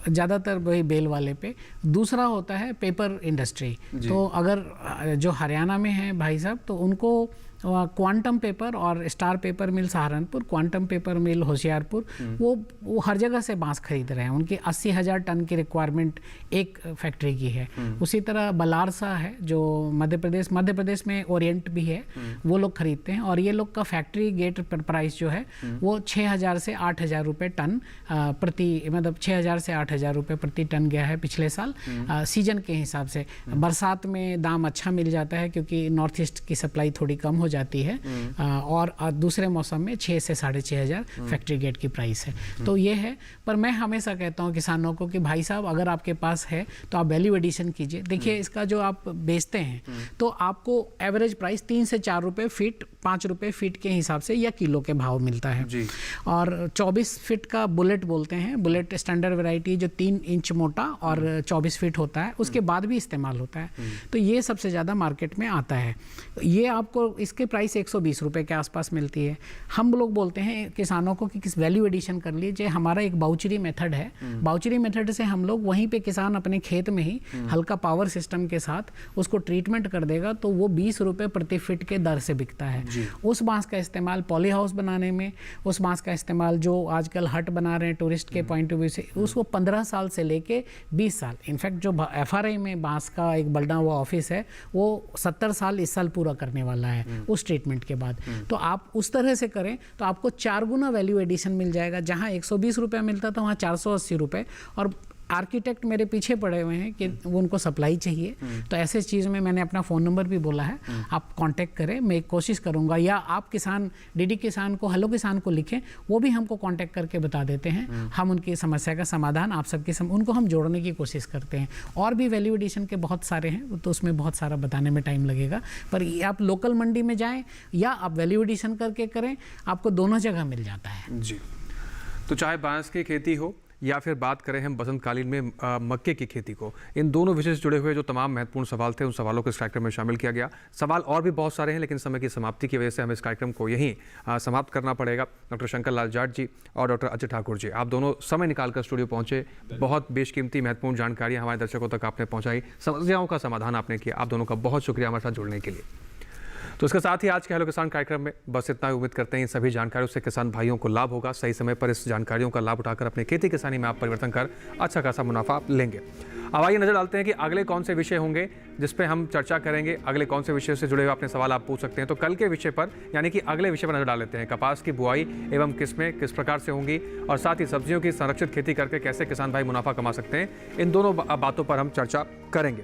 ज़्यादातर वही बेल वाले पे। दूसरा होता है पेपर इंडस्ट्री। तो अगर जो हरियाणा में है भाई साहब, तो उनको क्वांटम पेपर और स्टार पेपर मिल सहारनपुर, क्वांटम पेपर मिल होशियारपुर, वो हर जगह से बांस खरीद रहे हैं। उनकी 80,000 टन की रिक्वायरमेंट एक फैक्ट्री की है। उसी तरह बलारसा है जो मध्य प्रदेश में ओरिएंट भी है, वो लोग खरीदते हैं। और ये लोग का फैक्ट्री गेट पर प्राइस जो है वो 6,000 से 8,000 रुपये टन प्रति, मतलब 6,000 से 8,000 रुपये प्रति टन गया है पिछले साल सीजन के हिसाब से। बरसात में दाम अच्छा मिल जाता है क्योंकि नॉर्थ ईस्ट की सप्लाई थोड़ी कम हो जाती है, और दूसरे मौसम में 6 से 6,500 फैक्ट्री गेट की प्राइस है। तो ये है। पर मैं हमेशा कहता हूँ किसानों को कि भाई साहब अगर आपके पास है तो आप वैल्यू एडिशन कीजिए। देखिए इसका जो आप बेचते हैं तो आपको एवरेज प्राइस 3 से 4 रुपये फीट, 5 रुपये फीट के हिसाब से या किलो के भाव मिलता है। और 24 फीट का बुलेट बोलते हैं, बुलेट स्टैंडर्ड वैरायटी जो 3 इंच मोटा और 24 फीट होता है, उसके बाद भी इस्तेमाल होता है। तो ये सबसे ज़्यादा मार्केट में आता है। ये आपको इसके प्राइस 120 रुपये के आसपास मिलती है। हम लोग बोलते हैं किसानों को कि किस वैल्यू एडिशन कर लीजिए। हमारा एक बाउचरी मेथड है। बाउचरी मेथड से हम लोग वहीं पे किसान अपने खेत में ही हल्का पावर सिस्टम के साथ उसको ट्रीटमेंट कर देगा, तो वो 20 रुपये प्रति फीट के दर से बिकता है। उस बांस का इस्तेमाल पॉली हाउस बनाने में, उस बांस का इस्तेमाल जो आजकल हट बना रहे हैं टूरिस्ट के पॉइंट ऑफ व्यू से, उसको 15 साल से लेके 20 साल, इनफैक्ट जो FRI में बांस का एक बल्डा हुआ ऑफिस है वो 70 साल इस साल पूरा करने वाला है उस ट्रीटमेंट के बाद। तो आप उस तरह से करें तो आपको 4 गुना वैल्यू एडिशन मिल जाएगा। जहाँ 120 रुपये मिलता था वहाँ 480 रुपये। और आर्किटेक्ट मेरे पीछे पड़े हुए हैं कि वो उनको सप्लाई चाहिए, तो ऐसे चीज़ में मैंने अपना फ़ोन नंबर भी बोला है, आप कांटेक्ट करें, मैं कोशिश करूंगा। या आप किसान DD किसान को, हेलो किसान को लिखें, वो भी हमको कांटेक्ट करके बता देते हैं। हम उनकी समस्या का समाधान आप सबके उनको हम जोड़ने की कोशिश करते हैं। और भी वैल्यू एडिशन के बहुत सारे हैं, तो उसमें बहुत सारा बताने में टाइम लगेगा। पर आप लोकल मंडी में जाएँ या आप वैल्यू एडिशन करके करें, आपको दोनों जगह मिल जाता है। जी, तो चाहे बांस की खेती हो या फिर बात करें हम बसंतकालीन में मक्के की खेती को, इन दोनों विषय से जुड़े हुए जो तमाम महत्वपूर्ण सवाल थे उन सवालों को इस कार्यक्रम में शामिल किया गया। सवाल और भी बहुत सारे हैं, लेकिन समय की समाप्ति की वजह से हमें इस कार्यक्रम को यहीं समाप्त करना पड़ेगा। डॉक्टर शंकर लाल जाट जी और डॉक्टर अजय ठाकुर जी, आप दोनों समय निकालकर स्टूडियो पहुंचे, बहुत बेशकीमती महत्वपूर्ण जानकारियाँ हमारे दर्शकों तक आपने पहुँचाई, समस्याओं का समाधान आपने किया। आप दोनों का बहुत शुक्रिया हमारे साथ जुड़ने के लिए। तो इसके साथ ही आज के हेलो किसान कार्यक्रम में बस इतना ही। उम्मीद करते हैं इन सभी जानकारियों से किसान भाइयों को लाभ होगा। सही समय पर इस जानकारियों का लाभ उठाकर अपने खेती किसानी में आप परिवर्तन कर अच्छा खासा मुनाफा लेंगे। अब आइए नजर डालते हैं कि अगले कौन से विषय होंगे जिस पे हम चर्चा करेंगे। अगले कौन से विषय से जुड़े हुए अपने सवाल आप पूछ सकते हैं। तो कल के विषय पर यानी कि अगले विषय पर नजर डाल लेते हैं। कपास की बुआई एवं किस्में किस प्रकार से होंगी और साथ ही सब्जियों की संरक्षित खेती करके कैसे किसान भाई मुनाफा कमा सकते हैं, इन दोनों बातों पर हम चर्चा करेंगे।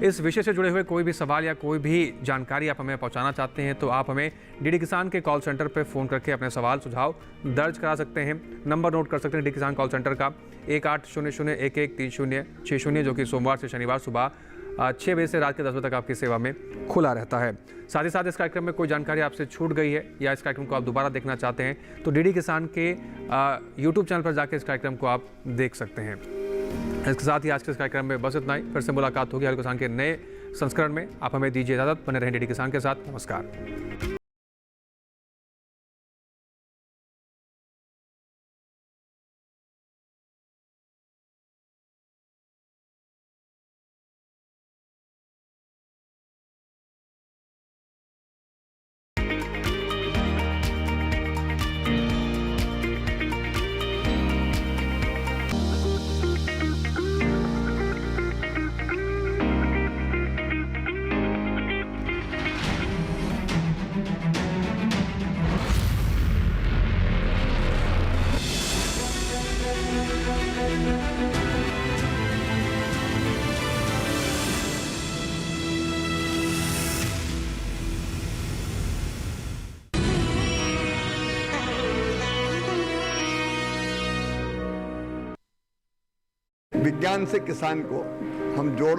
इस विषय से जुड़े हुए कोई भी सवाल या कोई भी जानकारी आप हमें पहुंचाना चाहते हैं तो आप हमें DD किसान के कॉल सेंटर पर फ़ोन करके अपने सवाल सुझाव दर्ज करा सकते हैं। नंबर नोट कर सकते हैं DD किसान कॉल सेंटर का 1800113060, जो कि सोमवार से शनिवार सुबह 6 बजे से रात के 10 बजे तक आपकी सेवा में खुला रहता है। साथ ही साथ इस कार्यक्रम में कोई जानकारी आपसे छूट गई है या इस कार्यक्रम को आप दोबारा देखना चाहते हैं तो DD किसान के YouTube चैनल पर जाकर इस कार्यक्रम को आप देख सकते हैं। इसके साथ ही आज के इस कार्यक्रम में बस इतना ही। फिर से मुलाकात होगी हेलो किसान के नए संस्करण में। आप हमें दीजिए इजाजत। बने रहें DD किसान के साथ। नमस्कार। विज्ञान से किसान को हम जोड़